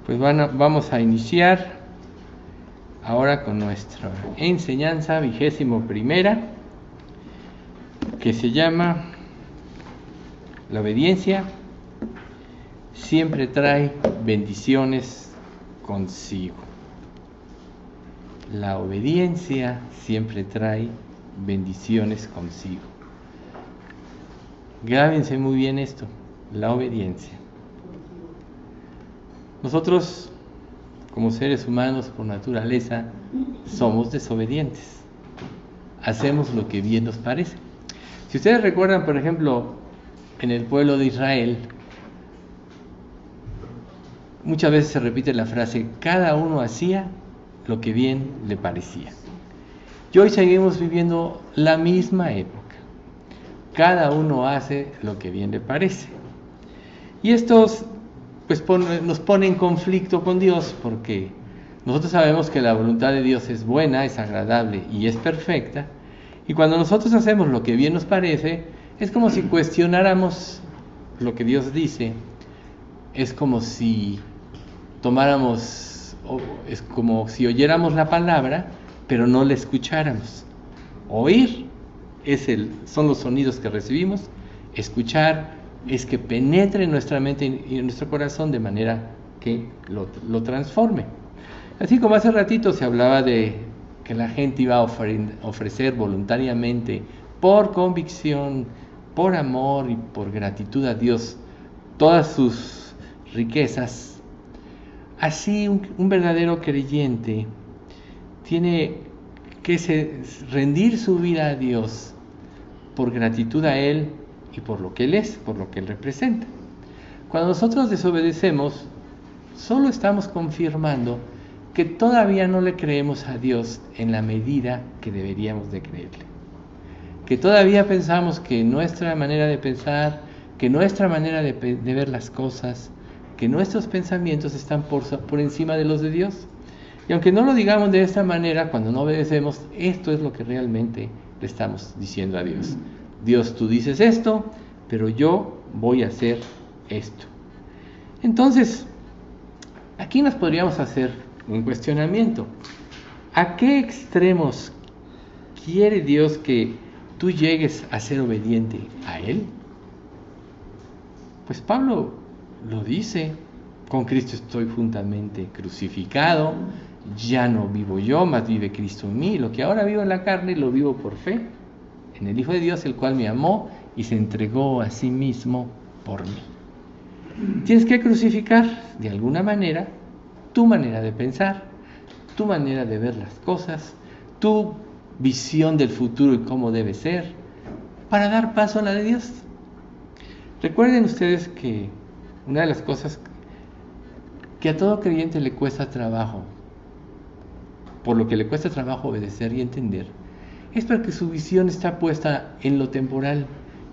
Pues vamos a iniciar ahora con nuestra enseñanza 21ª, que se llama La obediencia siempre trae bendiciones consigo. La obediencia siempre trae bendiciones consigo. Grábense muy bien esto, la obediencia. Nosotros, como seres humanos por naturaleza, somos desobedientes. Hacemos lo que bien nos parece. Si ustedes recuerdan, por ejemplo, en el pueblo de Israel, muchas veces se repite la frase, cada uno hacía lo que bien le parecía. Y hoy seguimos viviendo la misma época. Cada uno hace lo que bien le parece. Y estos pues nos pone en conflicto con Dios, porque nosotros sabemos que la voluntad de Dios es buena, es agradable y es perfecta. Y cuando nosotros hacemos lo que bien nos parece, es como si cuestionáramos lo que Dios dice. Es como si es como si oyéramos la palabra, pero no la escucháramos. Oír son los sonidos que recibimos, escuchar es que penetre en nuestra mente y en nuestro corazón de manera que lo transforme. Así como hace ratito se hablaba de que la gente iba a ofrecer voluntariamente, por convicción, por amor y por gratitud a Dios, todas sus riquezas. Así un verdadero creyente tiene que rendir su vida a Dios por gratitud a Él y por lo que Él es, por lo que Él representa. Cuando nosotros desobedecemos, solo estamos confirmando que todavía no le creemos a Dios en la medida que deberíamos de creerle. Que todavía pensamos que nuestra manera de pensar, que nuestra manera de ver las cosas, que nuestros pensamientos están por encima de los de Dios. Y aunque no lo digamos de esta manera, cuando no obedecemos, esto es lo que realmente le estamos diciendo a Dios. Dios, tú dices esto, pero yo voy a hacer esto. Entonces, aquí nos podríamos hacer un cuestionamiento. ¿A qué extremos quiere Dios que tú llegues a ser obediente a Él? Pues Pablo lo dice, con Cristo estoy juntamente crucificado, ya no vivo yo, mas vive Cristo en mí. Lo que ahora vivo en la carne, lo vivo por fe en el Hijo de Dios, el cual me amó y se entregó a sí mismo por mí. Tienes que crucificar de alguna manera tu manera de pensar, tu manera de ver las cosas, tu visión del futuro y cómo debe ser, para dar paso a la de Dios. Recuerden ustedes que una de las cosas que a todo creyente le cuesta trabajo, por lo que le cuesta trabajo obedecer y entender, es porque su visión está puesta en lo temporal,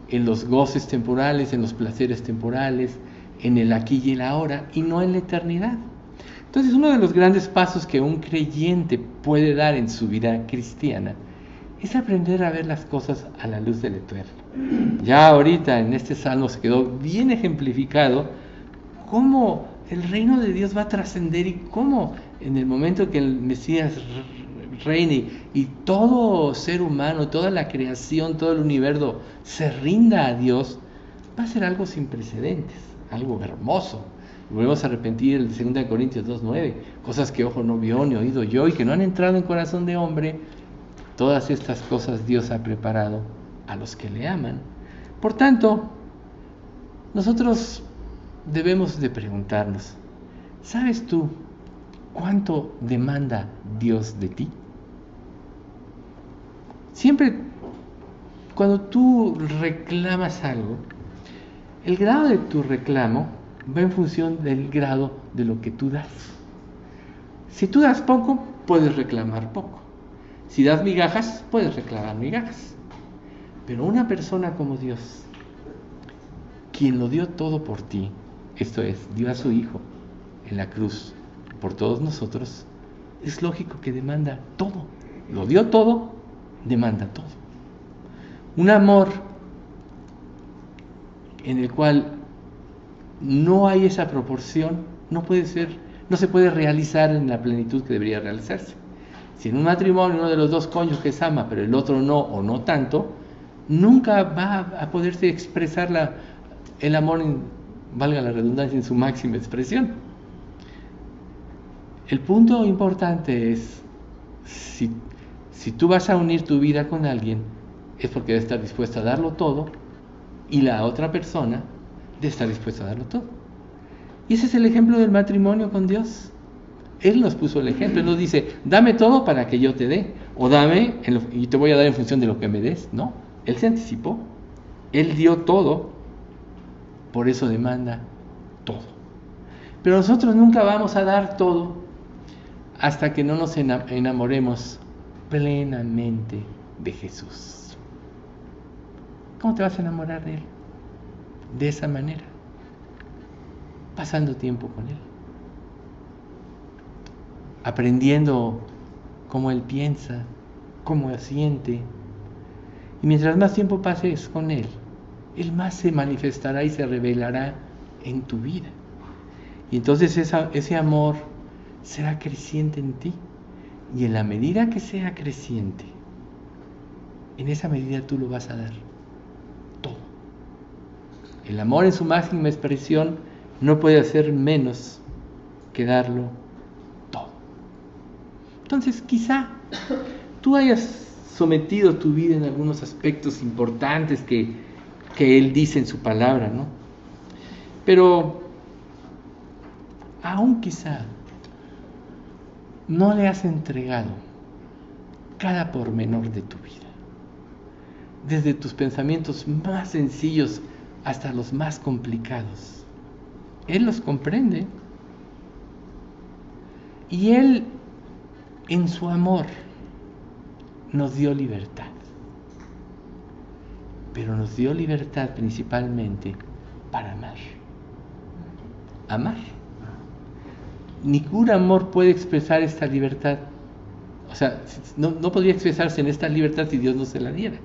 en los goces temporales, en los placeres temporales, en el aquí y el ahora, y no en la eternidad. Entonces, uno de los grandes pasos que un creyente puede dar en su vida cristiana es aprender a ver las cosas a la luz del Eterno. Ya ahorita en este salmo se quedó bien ejemplificado cómo el reino de Dios va a trascender y cómo en el momento que el Mesías reine y todo ser humano, toda la creación, todo el universo se rinda a Dios, va a ser algo sin precedentes, algo hermoso. Volvemos a repetir el 2 Corintios 2:9, cosas que ojo no vio ni oído yo y que no han entrado en corazón de hombre, todas estas cosas Dios ha preparado a los que le aman. Por tanto, nosotros debemos de preguntarnos, ¿sabes tú cuánto demanda Dios de ti? Siempre cuando tú reclamas algo, el grado de tu reclamo va en función del grado de lo que tú das. Si tú das poco, puedes reclamar poco. Si das migajas, puedes reclamar migajas. Pero una persona como Dios, quien lo dio todo por ti, esto es, dio a su Hijo en la cruz por todos nosotros, es lógico que demanda todo. Lo dio todo, demanda todo. Un amor en el cual no hay esa proporción, no puede ser no se puede realizar en la plenitud que debería realizarse. Si en un matrimonio uno de los dos cónyuges ama, pero el otro no o no tanto, nunca va a poderse expresar el amor, valga la redundancia, en su máxima expresión. El punto importante es, si tú vas a unir tu vida con alguien, es porque debe estar dispuesto a darlo todo, y la otra persona debe estar dispuesta a darlo todo. Y ese es el ejemplo del matrimonio con Dios. Él nos puso el ejemplo. Él nos dice, dame todo para que yo te dé, o dame y te voy a dar en función de lo que me des. No, Él se anticipó. Él dio todo, por eso demanda todo. Pero nosotros nunca vamos a dar todo hasta que no nos enamoremos plenamente de Jesús. ¿Cómo te vas a enamorar de Él? De esa manera, pasando tiempo con Él, aprendiendo cómo Él piensa, cómo siente. Y mientras más tiempo pases con Él, Él más se manifestará y se revelará en tu vida. Y entonces ese amor será creciente en ti. Y en la medida que sea creciente, en esa medida tú lo vas a dar todo. El amor en su máxima expresión no puede hacer menos que darlo todo. Entonces quizá tú hayas sometido tu vida en algunos aspectos importantes que Él dice en su palabra, ¿no? Pero aún quizá no le has entregado cada pormenor de tu vida, desde tus pensamientos más sencillos hasta los más complicados. Él los comprende, y Él en su amor nos dio libertad, pero nos dio libertad principalmente para amar. Amar. Ningún amor puede expresar esta libertad. O sea, no podría expresarse en esta libertad si Dios no se la diera.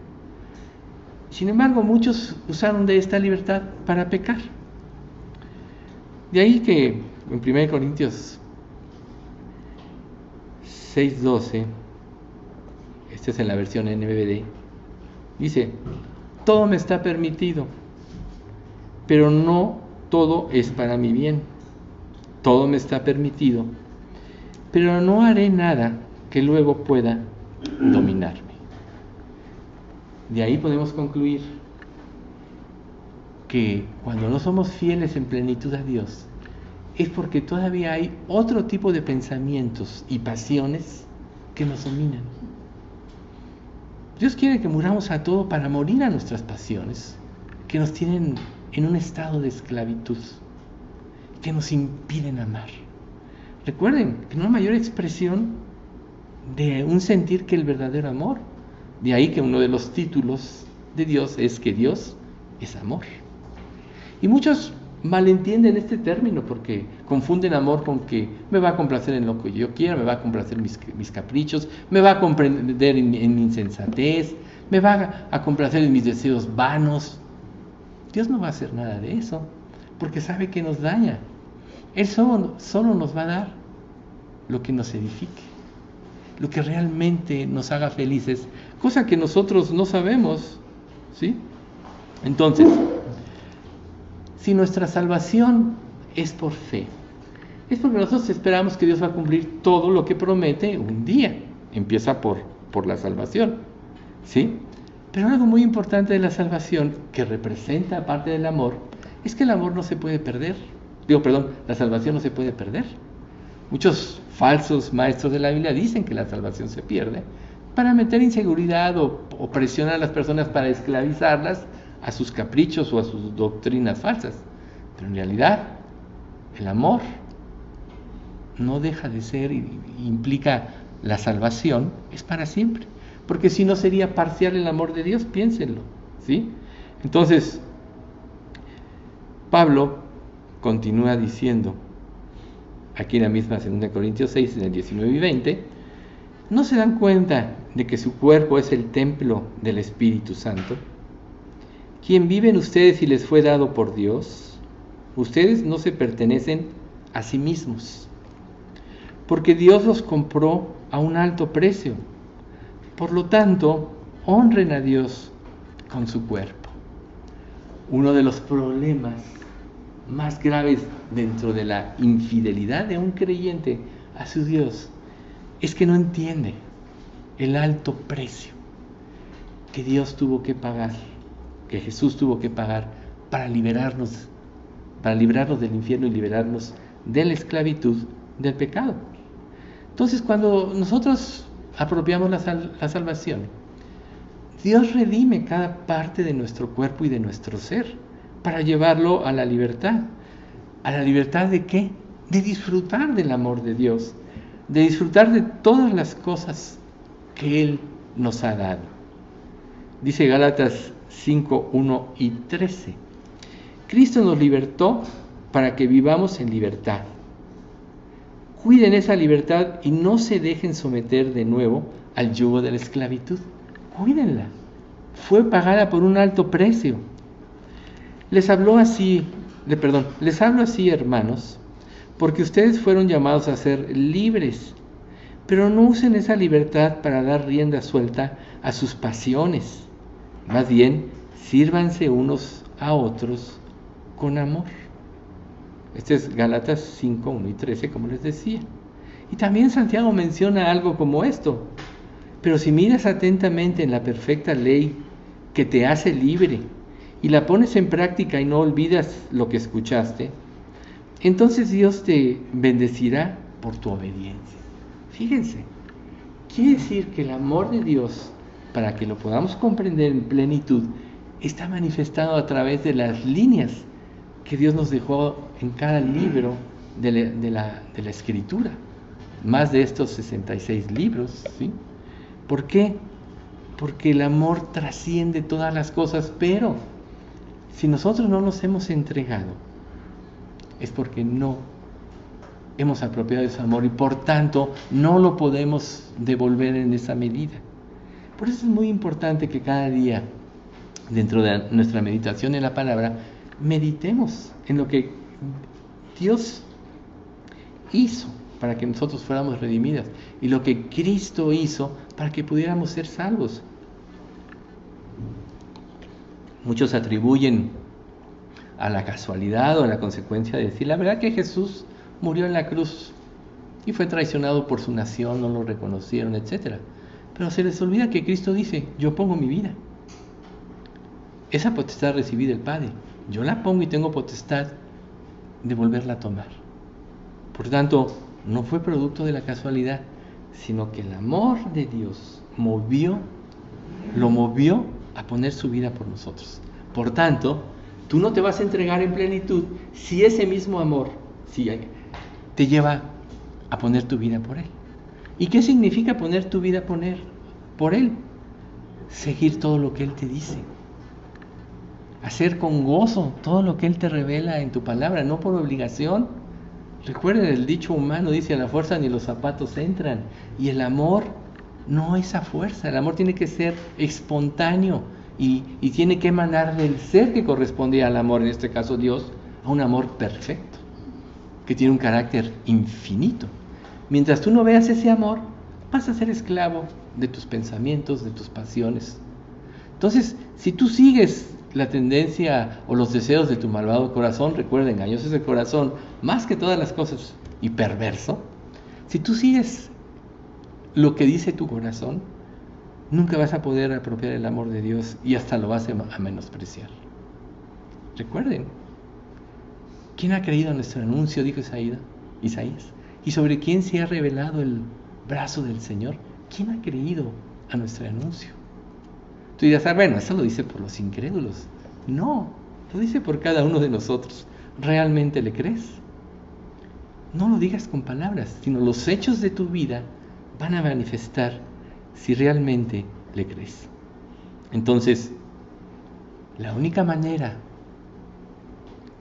Sin embargo, muchos usaron de esta libertad para pecar. De ahí que en 1 Corintios 6:12, esta es en la versión NBD, dice: todo me está permitido, pero no todo es para mi bien. Todo me está permitido, pero no haré nada que luego pueda dominarme. De ahí podemos concluir que cuando no somos fieles en plenitud a Dios, es porque todavía hay otro tipo de pensamientos y pasiones que nos dominan. Dios quiere que muramos a todo para morir a nuestras pasiones, que nos tienen en un estado de esclavitud, que nos impiden amar. Recuerden que no hay mayor expresión de un sentir que el verdadero amor. De ahí que uno de los títulos de Dios es que Dios es amor. Y muchos malentienden este término porque confunden amor con que me va a complacer en lo que yo quiera, me va a complacer mis caprichos, me va a comprender en mi insensatez, me va a complacer en mis deseos vanos. Dios no va a hacer nada de eso, porque sabe que nos daña. Él solo nos va a dar lo que nos edifique, lo que realmente nos haga felices, cosa que nosotros no sabemos, ¿sí? Entonces, si nuestra salvación es por fe, es porque nosotros esperamos que Dios va a cumplir todo lo que promete un día. Empieza por la salvación, ¿sí? Pero algo muy importante de la salvación, que representa parte del amor, es que el amor no se puede perder. La salvación no se puede perder. Muchos falsos maestros de la Biblia dicen que la salvación se pierde para meter inseguridad o presionar a las personas para esclavizarlas a sus caprichos o a sus doctrinas falsas. Pero en realidad, el amor no deja de ser y implica la salvación, es para siempre. Porque si no sería parcial el amor de Dios, piénsenlo, ¿sí? Entonces, Pablo continúa diciendo, aquí en la misma 2 Corintios 6, en el 19 y 20, ¿no se dan cuenta de que su cuerpo es el templo del Espíritu Santo, quien vive en ustedes y les fue dado por Dios? Ustedes no se pertenecen a sí mismos, porque Dios los compró a un alto precio. Por lo tanto, honren a Dios con su cuerpo. Uno de los problemas más graves dentro de la infidelidad de un creyente a su Dios es que no entiende el alto precio que Dios tuvo que pagar, que Jesús tuvo que pagar para librarnos del infierno y liberarnos de la esclavitud del pecado. Entonces, cuando nosotros apropiamos la salvación, Dios redime cada parte de nuestro cuerpo y de nuestro ser para llevarlo a la libertad. ¿A la libertad de qué? De disfrutar del amor de Dios, de disfrutar de todas las cosas que Él nos ha dado. Dice Gálatas 5, 1 y 13. Cristo nos libertó para que vivamos en libertad. Cuiden esa libertad y no se dejen someter de nuevo al yugo de la esclavitud. Cuídenla. Fue pagada por un alto precio. Les hablo así, hermanos, porque ustedes fueron llamados a ser libres, pero no usen esa libertad para dar rienda suelta a sus pasiones. Más bien, sírvanse unos a otros con amor. Este es Gálatas 5, 1 y 13, como les decía. Y también Santiago menciona algo como esto. Pero si miras atentamente en la perfecta ley que te hace libre y la pones en práctica y no olvidas lo que escuchaste, entonces Dios te bendecirá por tu obediencia. Fíjense, quiere decir que el amor de Dios, para que lo podamos comprender en plenitud, está manifestado a través de las líneas que Dios nos dejó en cada libro de la Escritura. Más de estos 66 libros, ¿sí? ¿Por qué? Porque el amor trasciende todas las cosas, pero si nosotros no nos hemos entregado, es porque no hemos apropiado de ese amor y por tanto no lo podemos devolver en esa medida. Por eso es muy importante que cada día, dentro de nuestra meditación en la palabra, meditemos en lo que Dios hizo para que nosotros fuéramos redimidas y lo que Cristo hizo para que pudiéramos ser salvos. Muchos atribuyen a la casualidad o a la consecuencia de decir la verdad que Jesús murió en la cruz y fue traicionado por su nación, no lo reconocieron, etc. Pero se les olvida que Cristo dice, yo pongo mi vida. Esa potestad recibí del Padre. Yo la pongo y tengo potestad de volverla a tomar. Por tanto, no fue producto de la casualidad, sino que el amor de Dios lo movió a poner su vida por nosotros. Por tanto, tú no te vas a entregar en plenitud si ese mismo amor te lleva a poner tu vida por Él. ¿Y qué significa poner tu vida por Él? Seguir todo lo que Él te dice. Hacer con gozo todo lo que Él te revela en tu palabra, no por obligación. Recuerden, el dicho humano dice, a la fuerza ni los zapatos entran. Y el amor no es a fuerza, el amor tiene que ser espontáneo y tiene que emanar del ser que corresponde al amor, en este caso Dios, a un amor perfecto, que tiene un carácter infinito. Mientras tú no veas ese amor, vas a ser esclavo de tus pensamientos, de tus pasiones. Entonces, si tú sigues la tendencia o los deseos de tu malvado corazón, recuerda, engañoso es el corazón, más que todas las cosas, y perverso. Si tú sigues lo que dice tu corazón, nunca vas a poder apropiar el amor de Dios y hasta lo vas a menospreciar. Recuerden, ¿quién ha creído a nuestro anuncio? Dijo Isaías. ¿Y sobre quién se ha revelado el brazo del Señor? ¿Quién ha creído a nuestro anuncio? Tú dirás, bueno, eso lo dice por los incrédulos. No, lo dice por cada uno de nosotros. ¿Realmente le crees? No lo digas con palabras, sino los hechos de tu vida van a manifestar si realmente le crees. Entonces, la única manera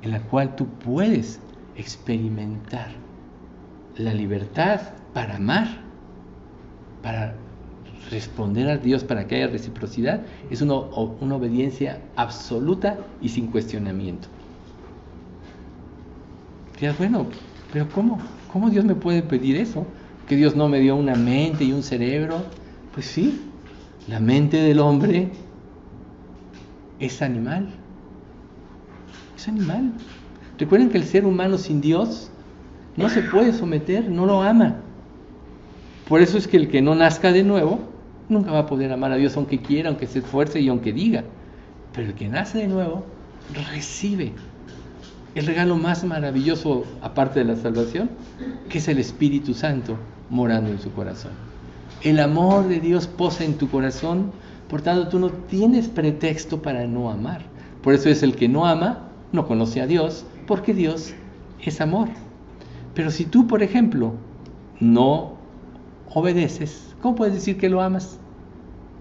en la cual tú puedes experimentar la libertad para amar, para responder a Dios, para que haya reciprocidad, es una obediencia absoluta y sin cuestionamiento. Dirás, bueno, Pero ¿cómo? ¿Cómo Dios me puede pedir eso? ¿Que Dios no me dio una mente y un cerebro? Pues sí, la mente del hombre es animal. Es animal. Recuerden que el ser humano sin Dios no se puede someter, no lo ama. Por eso es que el que no nazca de nuevo nunca va a poder amar a Dios, aunque quiera, aunque se esfuerce y aunque diga. Pero el que nace de nuevo recibe el regalo más maravilloso, aparte de la salvación, que es el Espíritu Santo morando en su corazón. El amor de Dios posa en tu corazón, por tanto tú no tienes pretexto para no amar. Por eso es el que no ama, no conoce a Dios, porque Dios es amor. Pero si tú, por ejemplo, no obedeces, ¿cómo puedes decir que lo amas?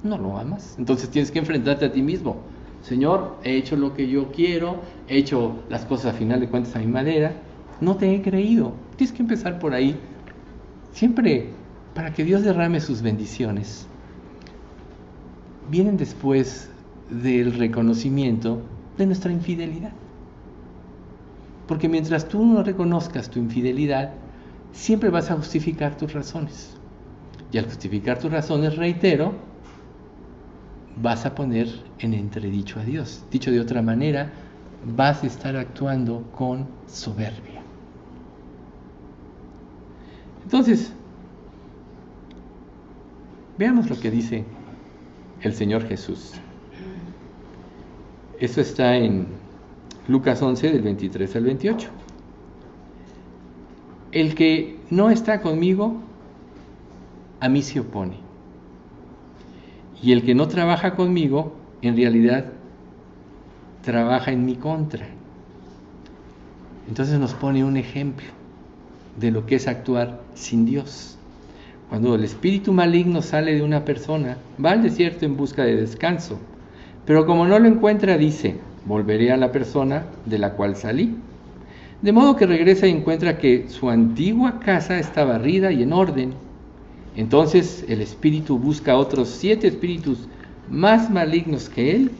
No lo amas. Entonces tienes que enfrentarte a ti mismo. Señor, he hecho lo que yo quiero, he hecho las cosas a final de cuentas a mi manera, no te he creído. Tienes que empezar por ahí. Siempre, para que Dios derrame sus bendiciones, vienen después del reconocimiento de nuestra infidelidad. Porque mientras tú no reconozcas tu infidelidad, siempre vas a justificar tus razones. Y al justificar tus razones, reitero, vas a poner en entredicho a Dios. Dicho de otra manera, vas a estar actuando con soberbia. Entonces, veamos lo que dice el Señor Jesús. Esto está en Lucas 11, del 23 al 28. El que no está conmigo, a mí se opone. Y el que no trabaja conmigo, en realidad, trabaja en mi contra. Entonces nos pone un ejemplo de lo que es actuar sin Dios. Cuando el espíritu maligno sale de una persona, va al desierto en busca de descanso. Pero como no lo encuentra, dice, volveré a la persona de la cual salí. De modo que regresa y encuentra que su antigua casa está barrida y en orden. Entonces el espíritu busca a otros 7 espíritus más malignos que él,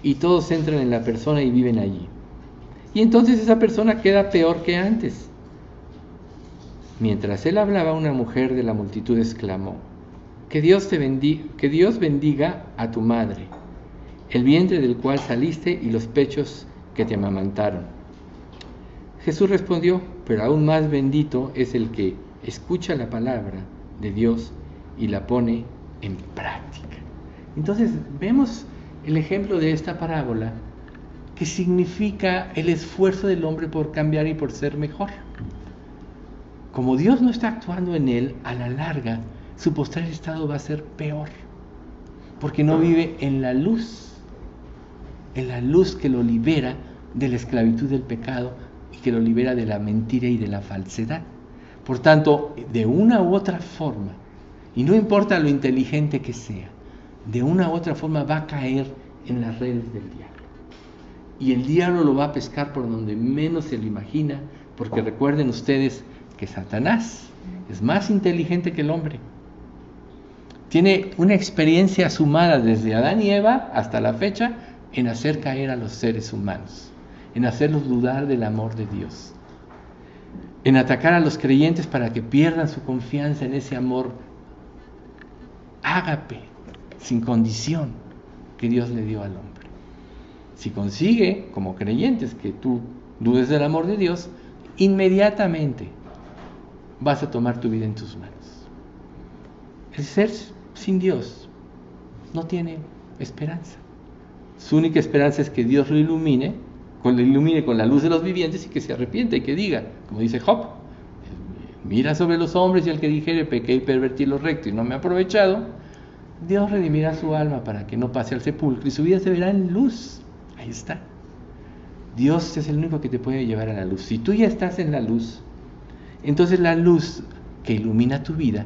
y todos entran en la persona y viven allí. Y entonces esa persona queda peor que antes. Mientras él hablaba, una mujer de la multitud exclamó, que Dios bendiga a tu madre, el vientre del cual saliste y los pechos que te amamantaron. Jesús respondió, pero aún más bendito es el que escucha la palabra de Dios y la pone en práctica. Entonces vemos el ejemplo de esta parábola, que significa el esfuerzo del hombre por cambiar y por ser mejor. Como Dios no está actuando en él, a la larga su postrer estado va a ser peor, porque no vive en la luz que lo libera de la esclavitud del pecado y que lo libera de la mentira y de la falsedad. Por tanto, de una u otra forma, y no importa lo inteligente que sea, de una u otra forma va a caer en las redes del diablo. Y el diablo lo va a pescar por donde menos se lo imagina, porque recuerden ustedes que Satanás es más inteligente que el hombre. Tiene una experiencia sumada desde Adán y Eva hasta la fecha en hacer caer a los seres humanos, en hacerlos dudar del amor de Dios, en atacar a los creyentes para que pierdan su confianza en ese amor ágape, sin condición, que Dios le dio al hombre. Si consigue, como creyentes, que tú dudes del amor de Dios, inmediatamente vas a tomar tu vida en tus manos. El ser sin Dios no tiene esperanza. Su única esperanza es que Dios lo ilumine con la luz de los vivientes y que se arrepienta y que diga, como dice Job, mira sobre los hombres y el que dijere, pequé y pervertí lo recto y no me he aprovechado, Dios redimirá su alma para que no pase al sepulcro y su vida se verá en luz. Ahí está. Dios es el único que te puede llevar a la luz. Si tú ya estás en la luz, entonces la luz que ilumina tu vida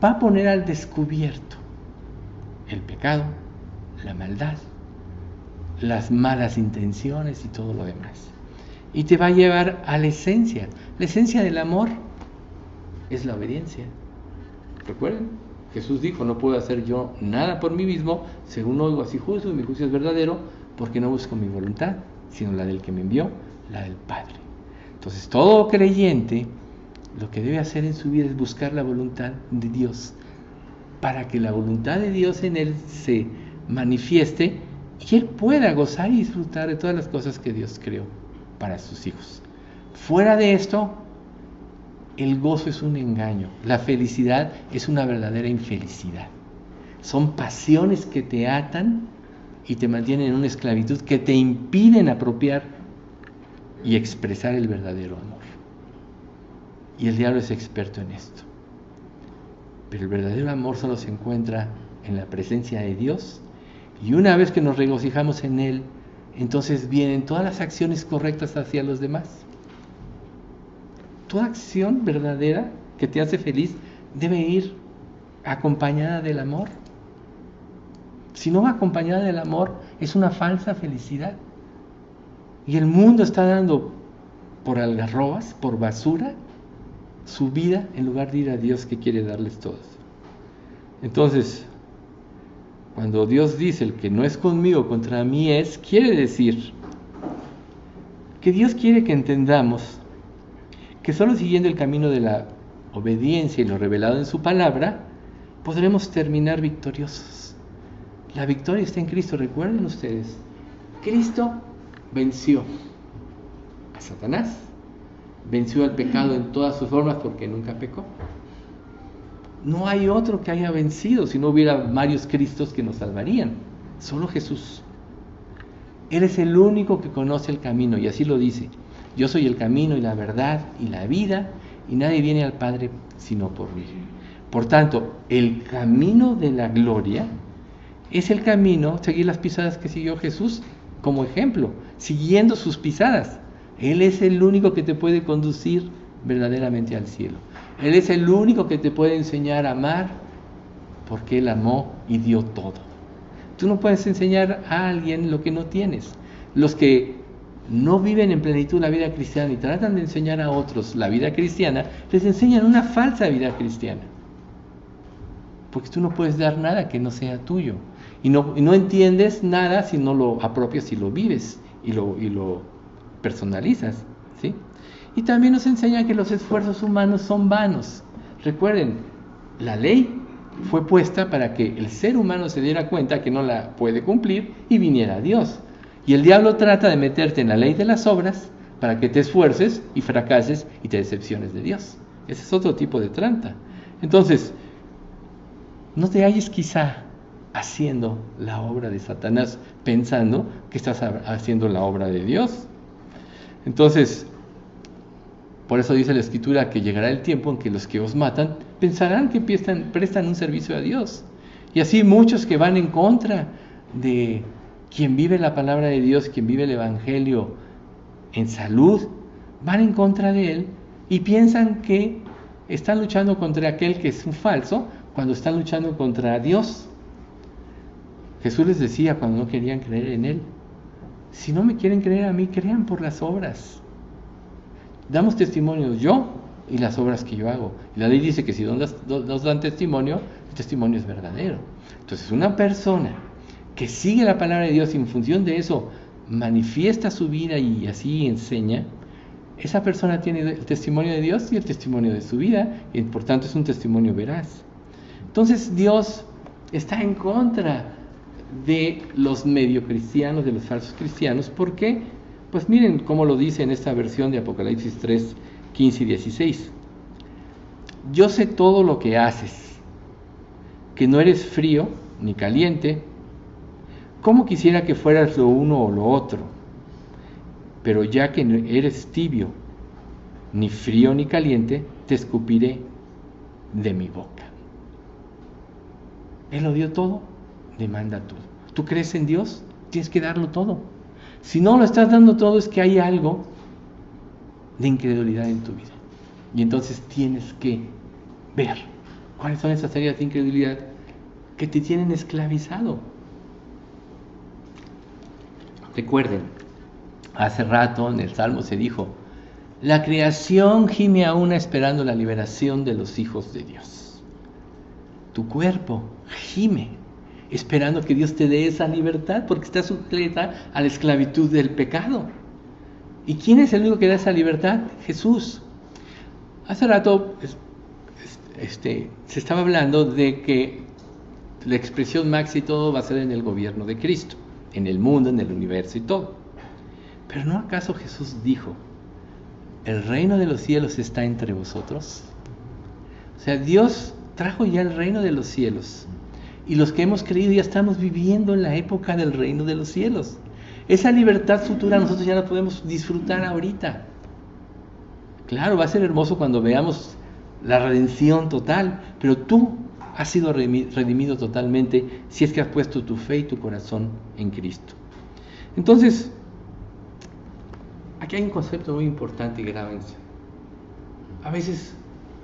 va a poner al descubierto el pecado, la maldad, las malas intenciones y todo lo demás. Y te va a llevar a la esencia. La esencia del amor es la obediencia. ¿Recuerden? Jesús dijo, no puedo hacer yo nada por mí mismo, según oigo así juzgo y mi juicio es verdadero, porque no busco mi voluntad, sino la del que me envió, la del Padre. Entonces todo creyente lo que debe hacer en su vida es buscar la voluntad de Dios, para que la voluntad de Dios en él se manifieste y él pueda gozar y disfrutar de todas las cosas que Dios creó para sus hijos. Fuera de esto, el gozo es un engaño, la felicidad es una verdadera infelicidad. Son pasiones que te atan y te mantienen en una esclavitud que te impiden apropiar y expresar el verdadero amor. Y el diablo es experto en esto. Pero el verdadero amor solo se encuentra en la presencia de Dios, y una vez que nos regocijamos en Él, entonces vienen todas las acciones correctas hacia los demás. Toda acción verdadera que te hace feliz debe ir acompañada del amor. Si no va acompañada del amor, es una falsa felicidad. Y el mundo está dando por algarrobas, por basura, su vida en lugar de ir a Dios que quiere darles todos. Entonces, cuando Dios dice el que no es conmigo contra mí es, quiere decir que Dios quiere que entendamos que solo siguiendo el camino de la obediencia y lo revelado en su palabra, podremos terminar victoriosos. La victoria está en Cristo, recuerden ustedes. Cristo venció a Satanás, venció al pecado en todas sus formas porque nunca pecó. No hay otro que haya vencido, si no hubiera varios Cristos que nos salvarían. Solo Jesús. Él es el único que conoce el camino, y así lo dice: yo soy el camino y la verdad y la vida, y nadie viene al Padre sino por mí. Por tanto, el camino de la gloria es el camino, seguir las pisadas que siguió Jesús como ejemplo, siguiendo sus pisadas. Él es el único que te puede conducir verdaderamente al cielo. Él es el único que te puede enseñar a amar, porque Él amó y dio todo. Tú no puedes enseñar a alguien lo que no tienes. Los que no viven en plenitud la vida cristiana y tratan de enseñar a otros la vida cristiana, les enseñan una falsa vida cristiana. Porque tú no puedes dar nada que no sea tuyo. Y no entiendes nada si no lo apropias y lo vives y lo personalizas, ¿sí? Y también nos enseña que los esfuerzos humanos son vanos. Recuerden, la ley fue puesta para que el ser humano se diera cuenta que no la puede cumplir y viniera a Dios. Y el diablo trata de meterte en la ley de las obras para que te esfuerces y fracases y te decepciones de Dios. Ese es otro tipo de trampa. Entonces, no te halles quizá haciendo la obra de Satanás pensando que estás haciendo la obra de Dios. Entonces, por eso dice la Escritura que llegará el tiempo en que los que os matan pensarán que prestan un servicio a Dios. Y así muchos que van en contra de quien vive la palabra de Dios, quien vive el Evangelio en salud, van en contra de él y piensan que están luchando contra aquel que es un falso, cuando están luchando contra Dios. Jesús les decía cuando no querían creer en Él: si no me quieren creer a mí, crean por las obras. Damos testimonio yo y las obras que yo hago. Y la ley dice que si nos dan testimonio, el testimonio es verdadero. Entonces, una persona que sigue la palabra de Dios y en función de eso manifiesta su vida y así enseña, esa persona tiene el testimonio de Dios y el testimonio de su vida, y por tanto es un testimonio veraz. Entonces Dios está en contra de los medio cristianos, de los falsos cristianos. ¿Por qué? Pues miren cómo lo dice en esta versión de Apocalipsis 3, 15 y 16. Yo sé todo lo que haces, que no eres frío ni caliente. ¿Cómo quisiera que fueras lo uno o lo otro? Pero ya que no eres tibio, ni frío ni caliente, te escupiré de mi boca. Él lo dio todo, demanda todo. ¿Tú crees en Dios? Tienes que darlo todo. Si no lo estás dando todo, es que hay algo de incredulidad en tu vida. Y entonces tienes que ver cuáles son esas áreas de incredulidad que te tienen esclavizado. Recuerden, hace rato en el Salmo se dijo: la creación gime a una esperando la liberación de los hijos de Dios. Tu cuerpo gime esperando que Dios te dé esa libertad, porque está sujeta a la esclavitud del pecado. ¿Y quién es el único que da esa libertad? Jesús. Hace rato se estaba hablando de que la expresión max y todo va a ser en el gobierno de Cristo, en el mundo, en el universo y todo. Pero ¿no acaso Jesús dijo, el reino de los cielos está entre vosotros? O sea, Dios trajo ya el reino de los cielos. Y los que hemos creído ya estamos viviendo en la época del reino de los cielos. Esa libertad futura nosotros ya la podemos disfrutar ahorita. Claro, va a ser hermoso cuando veamos la redención total, pero tú has sido redimido totalmente si es que has puesto tu fe y tu corazón en Cristo. Entonces, aquí hay un concepto muy importante y grábense. A veces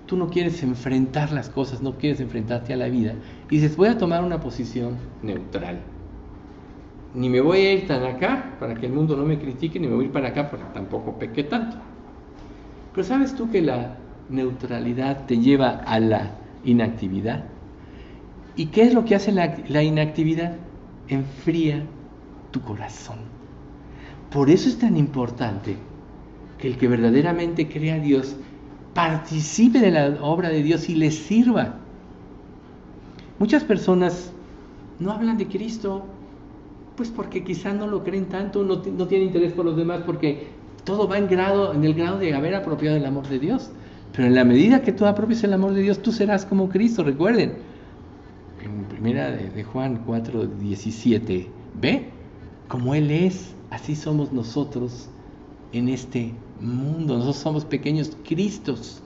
tú no quieres enfrentar las cosas, no quieres enfrentarte a la vida y dices, voy a tomar una posición neutral. Ni me voy a ir tan acá para que el mundo no me critique, ni me voy a ir para acá para que tampoco peque tanto. Pero ¿sabes tú que la neutralidad te lleva a la inactividad? ¿Y qué es lo que hace la inactividad? Enfría tu corazón. Por eso es tan importante que el que verdaderamente crea a Dios participe de la obra de Dios y le sirva. Muchas personas no hablan de Cristo, pues porque quizá no lo creen tanto, no tienen interés por los demás, porque todo va en el grado de haber apropiado el amor de Dios. Pero en la medida que tú apropies el amor de Dios, tú serás como Cristo. Recuerden, en primera de Juan 4:17, ve, como Él es, así somos nosotros en este mundo. Nosotros somos pequeños Cristos.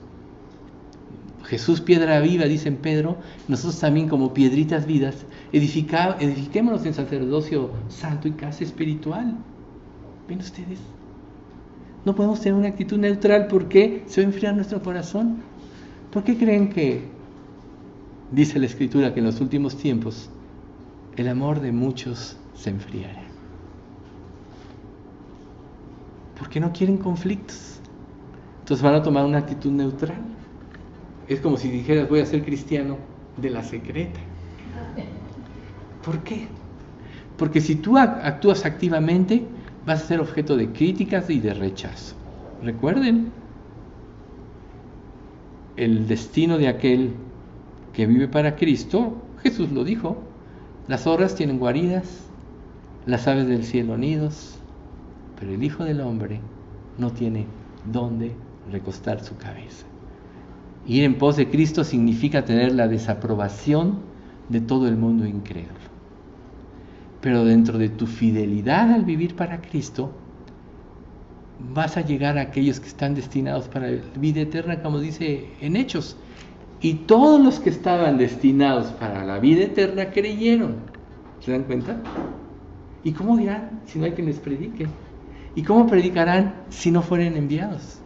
Jesús piedra viva, dice en Pedro, nosotros también como piedritas vivas, edifiquémonos en sacerdocio santo y casa espiritual. ¿Ven ustedes? No podemos tener una actitud neutral porque se va a enfriar nuestro corazón. ¿Por qué creen que dice la Escritura que en los últimos tiempos el amor de muchos se enfriará? Porque no quieren conflictos. Entonces van a tomar una actitud neutral. Es como si dijeras, voy a ser cristiano de la secreta. ¿Por qué? Porque si tú actúas activamente, vas a ser objeto de críticas y de rechazo. Recuerden, el destino de aquel que vive para Cristo, Jesús lo dijo, las zorras tienen guaridas, las aves del cielo nidos, pero el Hijo del Hombre no tiene dónde recostar su cabeza. Ir en pos de Cristo significa tener la desaprobación de todo el mundo incrédulo. Pero dentro de tu fidelidad al vivir para Cristo, vas a llegar a aquellos que están destinados para la vida eterna, como dice en Hechos. Y todos los que estaban destinados para la vida eterna creyeron. ¿Se dan cuenta? ¿Y cómo dirán si no hay quien les predique? ¿Y cómo predicarán si no fueren enviados?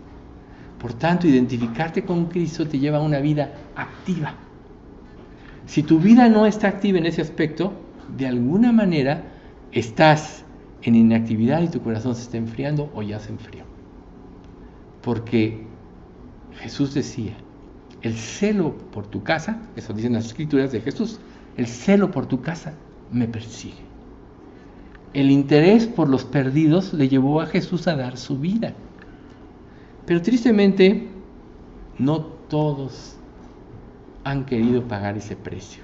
Por tanto, identificarte con Cristo te lleva a una vida activa. Si tu vida no está activa en ese aspecto, de alguna manera estás en inactividad y tu corazón se está enfriando o ya se enfrió. Porque Jesús decía, el celo por tu casa, eso dicen las Escrituras de Jesús, el celo por tu casa me persigue. El interés por los perdidos le llevó a Jesús a dar su vida. Pero tristemente, no todos han querido pagar ese precio.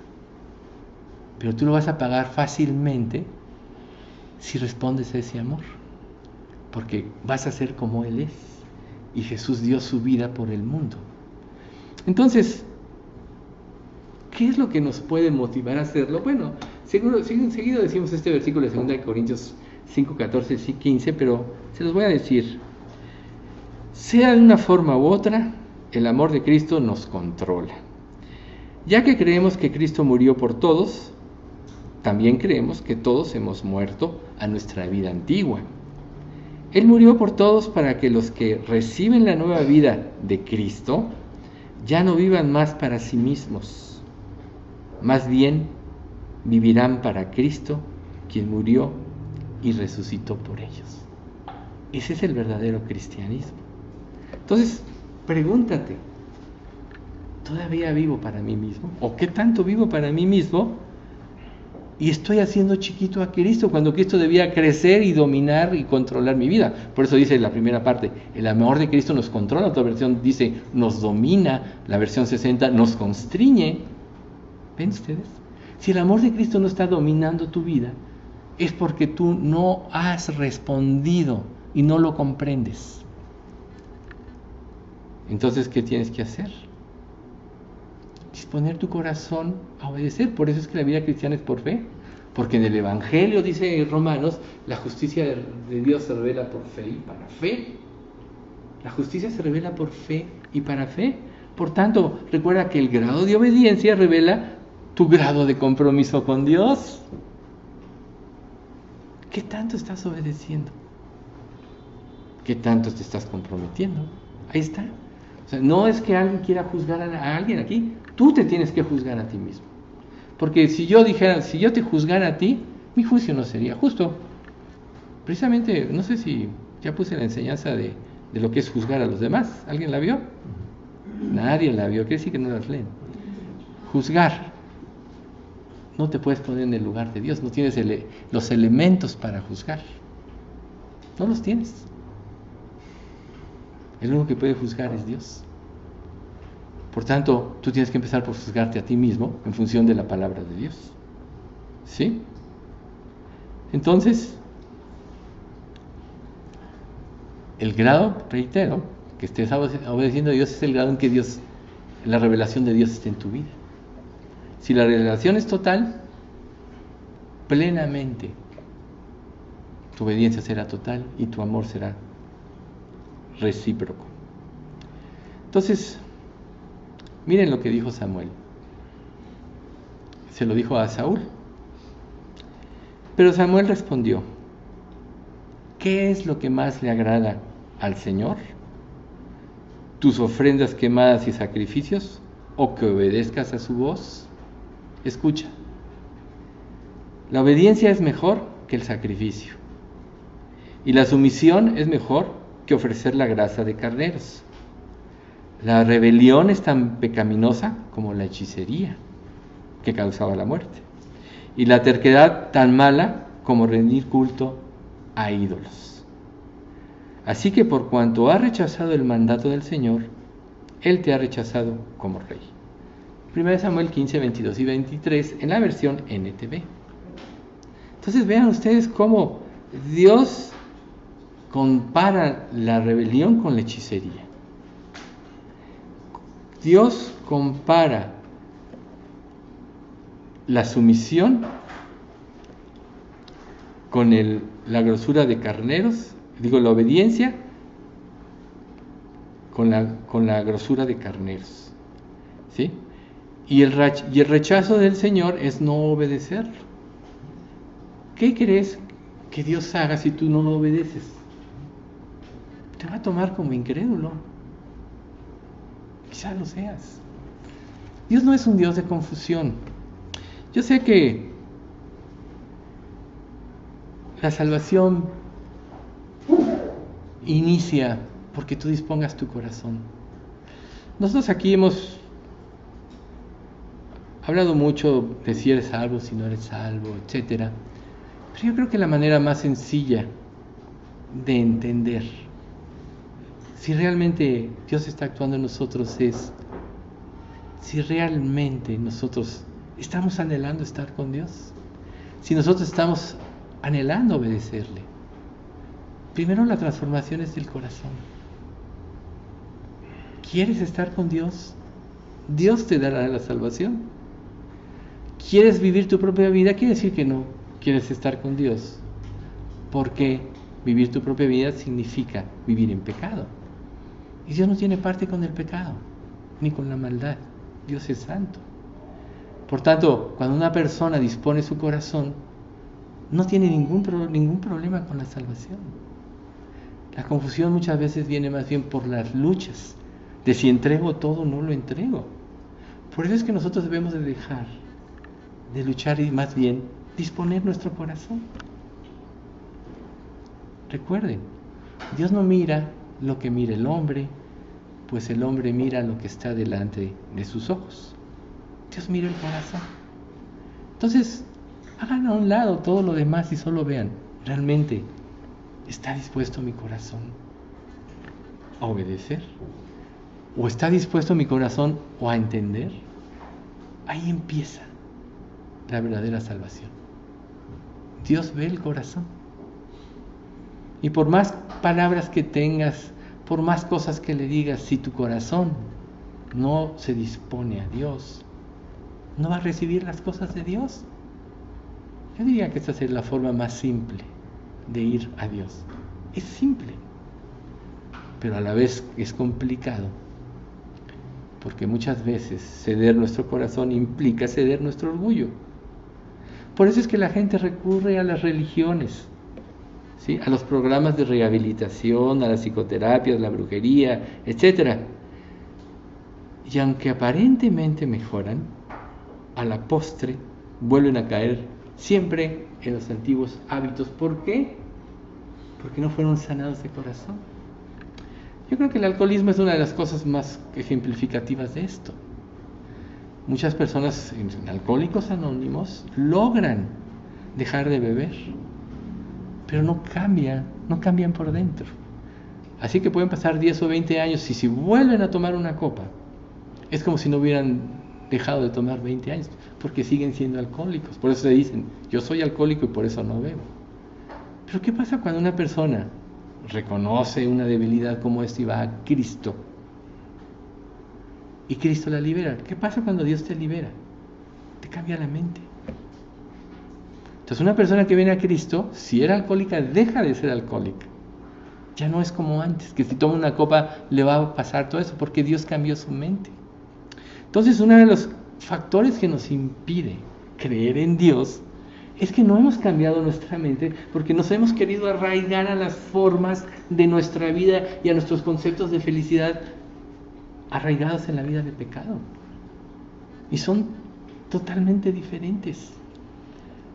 Pero tú lo vas a pagar fácilmente si respondes a ese amor. Porque vas a ser como Él es. Y Jesús dio su vida por el mundo. Entonces, ¿qué es lo que nos puede motivar a hacerlo? Bueno, seguido decimos este versículo de 2 Corintios 5, 14 y 15, pero se los voy a decir. Sea de una forma u otra, el amor de Cristo nos controla. Ya que creemos que Cristo murió por todos, también creemos que todos hemos muerto a nuestra vida antigua. Él murió por todos para que los que reciben la nueva vida de Cristo ya no vivan más para sí mismos. Más bien, vivirán para Cristo, quien murió y resucitó por ellos. Ese es el verdadero cristianismo. Entonces, pregúntate, ¿todavía vivo para mí mismo? ¿O qué tanto vivo para mí mismo? y estoy haciendo chiquito a Cristo, cuando Cristo debía crecer y dominar y controlar mi vida. Por eso dice la primera parte, el amor de Cristo nos controla. Otra versión dice, nos domina. La versión 60, nos constriñe. ¿Ven ustedes? Si el amor de Cristo no está dominando tu vida, es porque tú no has respondido y no lo comprendes. Entonces, ¿qué tienes que hacer? Disponer tu corazón a obedecer. Por eso es que la vida cristiana es por fe. Porque en el Evangelio, dice Romanos, la justicia de Dios se revela por fe y para fe. La justicia se revela por fe y para fe. Por tanto, recuerda que el grado de obediencia revela tu grado de compromiso con Dios. ¿Qué tanto estás obedeciendo? ¿Qué tanto te estás comprometiendo? Ahí está. O sea, no es que alguien quiera juzgar a alguien aquí. Tú te tienes que juzgar a ti mismo. Porque si yo te juzgara a ti, mi juicio no sería justo. Precisamente, no sé si ya puse la enseñanza de lo que es juzgar a los demás. ¿Alguien la vio? Nadie la vio. Quiere decir que no las leen. Juzgar. No te puedes poner en el lugar de Dios. No tienes los elementos para juzgar. No los tienes. El único que puede juzgar es Dios. Por tanto, tú tienes que empezar por juzgarte a ti mismo en función de la palabra de Dios. ¿Sí? Entonces, el grado, reitero, que estés obedeciendo a Dios es el grado en que la revelación de Dios está en tu vida. Si la revelación es total, plenamente, tu obediencia será total y tu amor será recíproco. Entonces, miren lo que dijo Samuel. Se lo dijo a Saúl. Pero Samuel respondió, ¿qué es lo que más le agrada al Señor? ¿Tus ofrendas quemadas y sacrificios? ¿O que obedezcas a su voz? Escucha. La obediencia es mejor que el sacrificio. Y la sumisión es mejor que ofrecer la grasa de carneros. La rebelión es tan pecaminosa como la hechicería, que causaba la muerte. Y la terquedad tan mala como rendir culto a ídolos. Así que por cuanto has rechazado el mandato del Señor, Él te ha rechazado como rey. 1 Samuel 15, 22 y 23 en la versión NTV. Entonces vean ustedes cómo Dios compara la rebelión con la hechicería. Dios compara la sumisión con la grosura de carneros, la obediencia con la grosura de carneros. ¿Sí? Y el rechazo del Señor es no obedecer. ¿Qué crees que Dios haga si tú no lo obedeces? Te va a tomar como incrédulo. Quizá lo seas. Dios no es un Dios de confusión. Yo sé que la salvación inicia porque tú dispongas tu corazón. Nosotros aquí hemos hablado mucho de si eres salvo, si no eres salvo, etc. Pero yo creo que la manera más sencilla de entender si realmente Dios está actuando en nosotros es si realmente nosotros estamos anhelando estar con Dios, si nosotros estamos anhelando obedecerle. Primero, la transformación es del corazón. ¿Quieres estar con Dios? Dios te dará la salvación. ¿Quieres vivir tu propia vida? Quiere decir que no quieres estar con Dios, porque vivir tu propia vida significa vivir en pecado. Y Dios no tiene parte con el pecado, ni con la maldad. Dios es santo. Por tanto, cuando una persona dispone su corazón, no tiene ningún problema con la salvación. La confusión muchas veces viene más bien por las luchas, de si entrego todo o no lo entrego. Por eso es que nosotros debemos de dejar de luchar y más bien disponer nuestro corazón. Recuerden, Dios no mira lo que mira el hombre, pues el hombre mira lo que está delante de sus ojos. Dios mira el corazón. Entonces, hagan a un lado todo lo demás y solo vean, ¿realmente está dispuesto mi corazón a obedecer? ¿O está dispuesto mi corazón o a entender? Ahí empieza la verdadera salvación. Dios ve el corazón. Y por más palabras que tengas, por más cosas que le digas, si tu corazón no se dispone a Dios, no va a recibir las cosas de Dios. Yo diría que esta es la forma más simple de ir a Dios. Es simple, pero a la vez es complicado, porque muchas veces ceder nuestro corazón implica ceder nuestro orgullo. Por eso es que la gente recurre a las religiones, ¿sí? A los programas de rehabilitación, a las psicoterapias, la brujería, etc. Y aunque aparentemente mejoran, a la postre vuelven a caer siempre en los antiguos hábitos. ¿Por qué? Porque no fueron sanados de corazón. Yo creo que el alcoholismo es una de las cosas más ejemplificativas de esto. Muchas personas en Alcohólicos Anónimos logran dejar de beber, pero no cambian por dentro. Así que pueden pasar 10 o 20 años y si vuelven a tomar una copa, es como si no hubieran dejado de tomar 20 años, porque siguen siendo alcohólicos. Por eso se dicen, yo soy alcohólico y por eso no bebo. Pero ¿qué pasa cuando una persona reconoce una debilidad como esta y va a Cristo? Y Cristo la libera. ¿Qué pasa cuando Dios te libera? Te cambia la mente. Entonces una persona que viene a Cristo, si era alcohólica, deja de ser alcohólica. Ya no es como antes, que si toma una copa le va a pasar todo eso, porque Dios cambió su mente. Entonces uno de los factores que nos impide creer en Dios es que no hemos cambiado nuestra mente, porque nos hemos querido arraigar a las formas de nuestra vida y a nuestros conceptos de felicidad arraigados en la vida de pecado. Y son totalmente diferentes.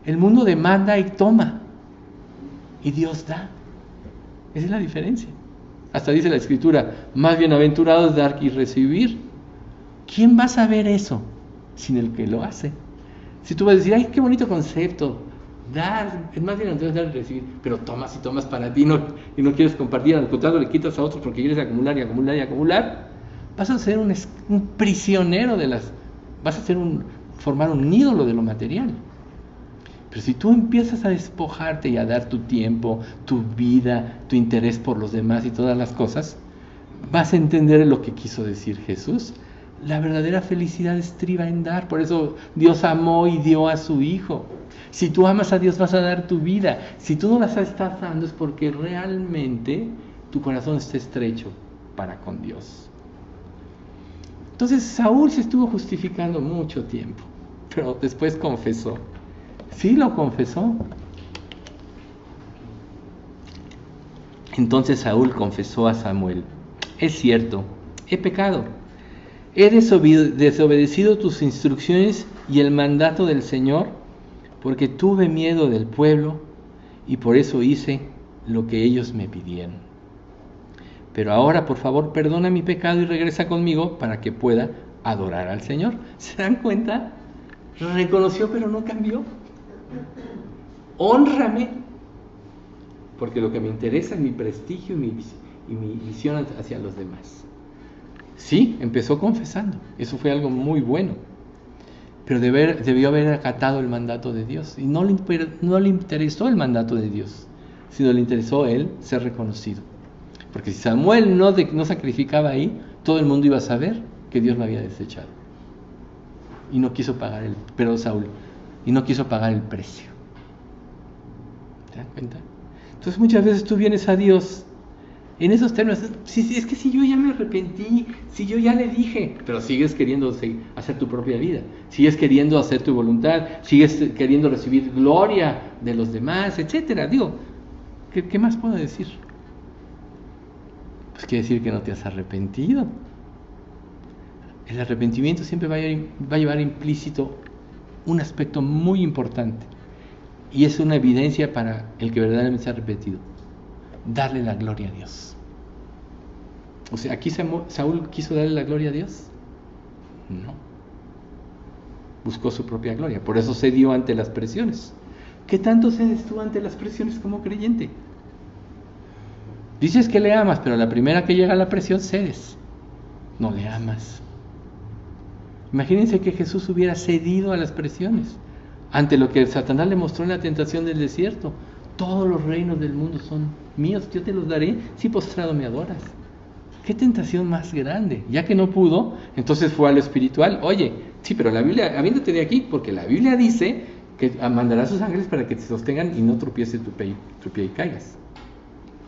El mundo demanda y toma, y Dios da. Esa es la diferencia. Hasta dice la Escritura, más bienaventurado es dar y recibir. ¿Quién va a saber eso sin el que lo hace? Si tú vas a decir, ay, qué bonito concepto, dar, es más bienaventurado dar y recibir, pero tomas y tomas para ti y no quieres compartir, al contrario le quitas a otros porque quieres acumular y acumular y acumular, vas a ser un prisionero vas a formar un ídolo de lo material. Pero si tú empiezas a despojarte y a dar tu tiempo, tu vida, tu interés por los demás y todas las cosas, vas a entender lo que quiso decir Jesús. La verdadera felicidad estriba en dar. Por eso Dios amó y dio a su Hijo. Si tú amas a Dios, vas a dar tu vida. Si tú no la estás dando, es porque realmente tu corazón está estrecho para con Dios. Entonces Saúl se estuvo justificando mucho tiempo, pero después confesó. Sí lo confesó. Entonces Saúl confesó a Samuel: es cierto, he pecado. He desobedecido tus instrucciones y el mandato del Señor, porque tuve miedo del pueblo y por eso hice lo que ellos me pidieron. Pero ahora, por favor, perdona mi pecado y regresa conmigo para que pueda adorar al Señor. ¿Se dan cuenta? Reconoció, pero no cambió. Hónrame, porque lo que me interesa es mi prestigio y mi visión hacia los demás. Sí, empezó confesando, eso fue algo muy bueno, pero debió haber acatado el mandato de Dios, y no le interesó el mandato de Dios, sino le interesó él ser reconocido, porque si Samuel no sacrificaba ahí, todo el mundo iba a saber que Dios lo había desechado, y no quiso pagar Saúl, y no quiso pagar el precio. ¿Se dan cuenta? Entonces muchas veces tú vienes a Dios en esos términos, es que si yo ya me arrepentí, si yo ya le dije, pero sigues queriendo hacer tu propia vida, sigues queriendo hacer tu voluntad, sigues queriendo recibir gloria de los demás, etcétera. Digo, ¿qué más puedo decir? Pues quiere decir que no te has arrepentido. El arrepentimiento siempre va a llevar implícito un aspecto muy importante, y es una evidencia para el que verdaderamente se ha arrepentido: darle la gloria a Dios. O sea, ¿aquí Saúl quiso darle la gloria a Dios? No. buscó su propia gloria. Por eso cedió ante las presiones. ¿Qué tanto cedes tú ante las presiones como creyente? Dices que le amas, pero la primera que llega a la presión cedes. No le amas. Imagínense que Jesús hubiera cedido a las presiones ante lo que Satanás le mostró en la tentación del desierto. Todos los reinos del mundo son míos, yo te los daré si postrado me adoras. Qué tentación más grande. Ya que no pudo, entonces fue a lo espiritual. Oye, sí, pero la Biblia, habiéndote de aquí, porque la Biblia dice que mandará a sus ángeles para que te sostengan y no tropiece tu pie y caigas.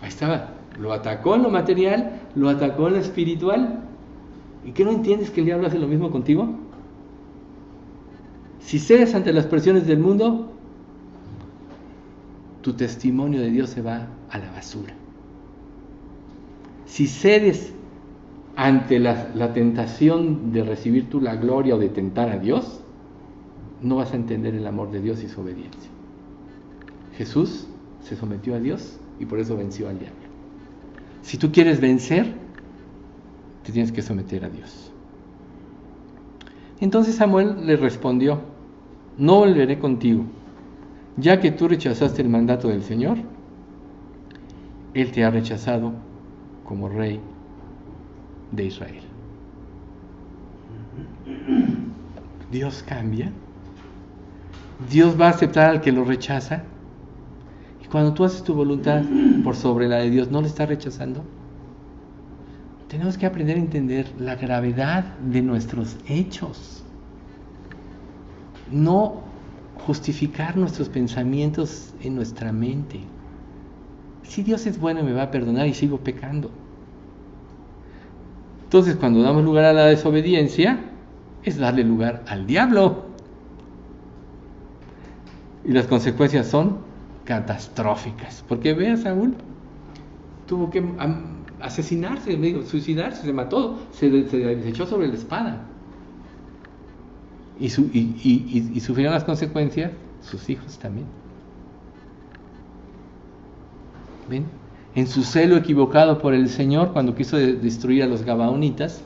Ahí estaba. Lo atacó en lo material, lo atacó en lo espiritual. ¿Y qué no entiendes que el diablo hace lo mismo contigo? Si cedes ante las presiones del mundo, tu testimonio de Dios se va a la basura. Si cedes ante la tentación de recibir tú la gloria o de tentar a Dios, no vas a entender el amor de Dios y su obediencia. Jesús se sometió a Dios y por eso venció al diablo. Si tú quieres vencer, te tienes que someter a Dios. Entonces Samuel le respondió: no volveré contigo, ya que tú rechazaste el mandato del Señor. Él te ha rechazado como rey de Israel. Dios cambia. Dios va a aceptar al que lo rechaza. Y cuando tú haces tu voluntad por sobre la de Dios, ¿no le está rechazando? Tenemos que aprender a entender la gravedad de nuestros hechos. No justificar nuestros pensamientos en nuestra mente. Si Dios es bueno, me va a perdonar y sigo pecando. Entonces, cuando damos lugar a la desobediencia, es darle lugar al diablo. Y las consecuencias son catastróficas. Porque ve a Saúl, tuvo que asesinarse, suicidarse, se mató, se echó sobre la espada. Y sufrieron las consecuencias sus hijos también. ¿Ven? En su celo equivocado por el Señor, cuando quiso destruir a los gabaonitas,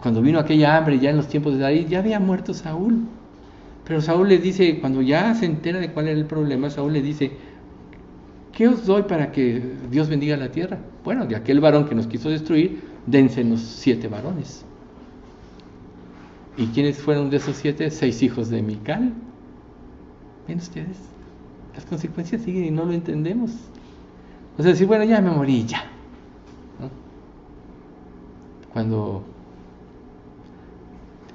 cuando vino aquella hambre ya en los tiempos de David, ya había muerto Saúl. Pero Saúl le dice, cuando ya se entera de cuál era el problema, Saúl le dice: ¿qué os doy para que Dios bendiga la tierra? Bueno, de aquel varón que nos quiso destruir, dénsenos 7 varones. ¿Y quiénes fueron de esos 7? 6 hijos de Mical. ¿Ven ustedes? Las consecuencias siguen y no lo entendemos. O sea, decir, bueno, ya me morí, ya, ¿no? Cuando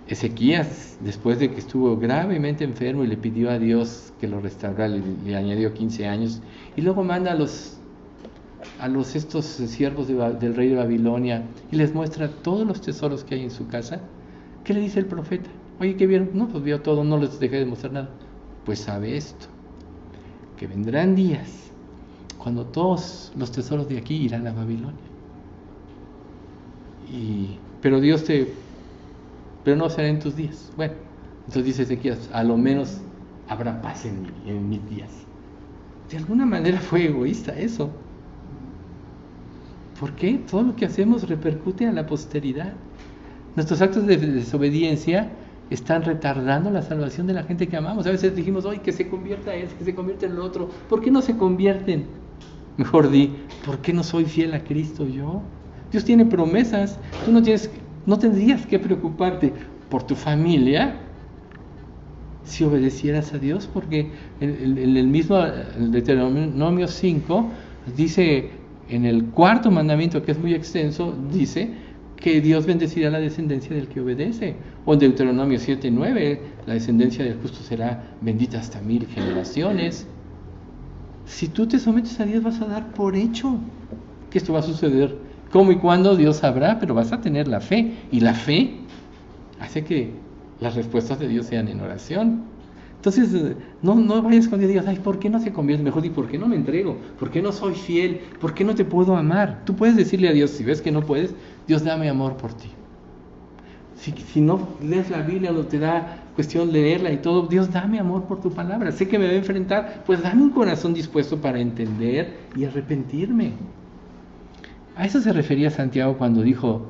Ezequías, después de que estuvo gravemente enfermo y le pidió a Dios que lo restaurara, le añadió 15 años, y luego manda a estos siervos del rey de Babilonia y les muestra todos los tesoros que hay en su casa. ¿Qué le dice el profeta? Oye, ¿qué vieron? No, pues vio todo, no les dejé de mostrar nada. Pues sabe esto, que vendrán días cuando todos los tesoros de aquí irán a Babilonia. Pero no será en tus días. Bueno, entonces dice Ezequías, a lo menos habrá paz en mis días. De alguna manera fue egoísta eso. ¿Por qué? Todo lo que hacemos repercute a la posteridad. Nuestros actos de desobediencia están retardando la salvación de la gente que amamos. A veces dijimos, oye, que se convierta él, que se convierta en el otro. ¿Por qué no se convierten? Mejor di, ¿por qué no soy fiel a Cristo yo? Dios tiene promesas. Tú no tendrías que preocuparte por tu familia si obedecieras a Dios, porque en el mismo Deuteronomio 5 dice, en el 4º mandamiento, que es muy extenso, dice que Dios bendecirá la descendencia del que obedece. O en Deuteronomio 7:9, la descendencia del justo será bendita hasta 1000 generaciones. Si tú te sometes a Dios, vas a dar por hecho que esto va a suceder. ¿Cómo y cuándo? Dios sabrá, pero vas a tener la fe. Y la fe hace que las respuestas de Dios sean en oración. Entonces, no vayas con Dios y digas, ay, ¿por qué no se convierte? Mejor di, ¿por qué no me entrego? ¿Por qué no soy fiel? ¿Por qué no te puedo amar? Tú puedes decirle a Dios, si ves que no puedes, Dios, dame amor por ti. Si no lees la Biblia, no te da cuestión leerla y todo, Dios, dame amor por tu palabra. Sé que me va a enfrentar, pues dame un corazón dispuesto para entender y arrepentirme. A eso se refería Santiago cuando dijo,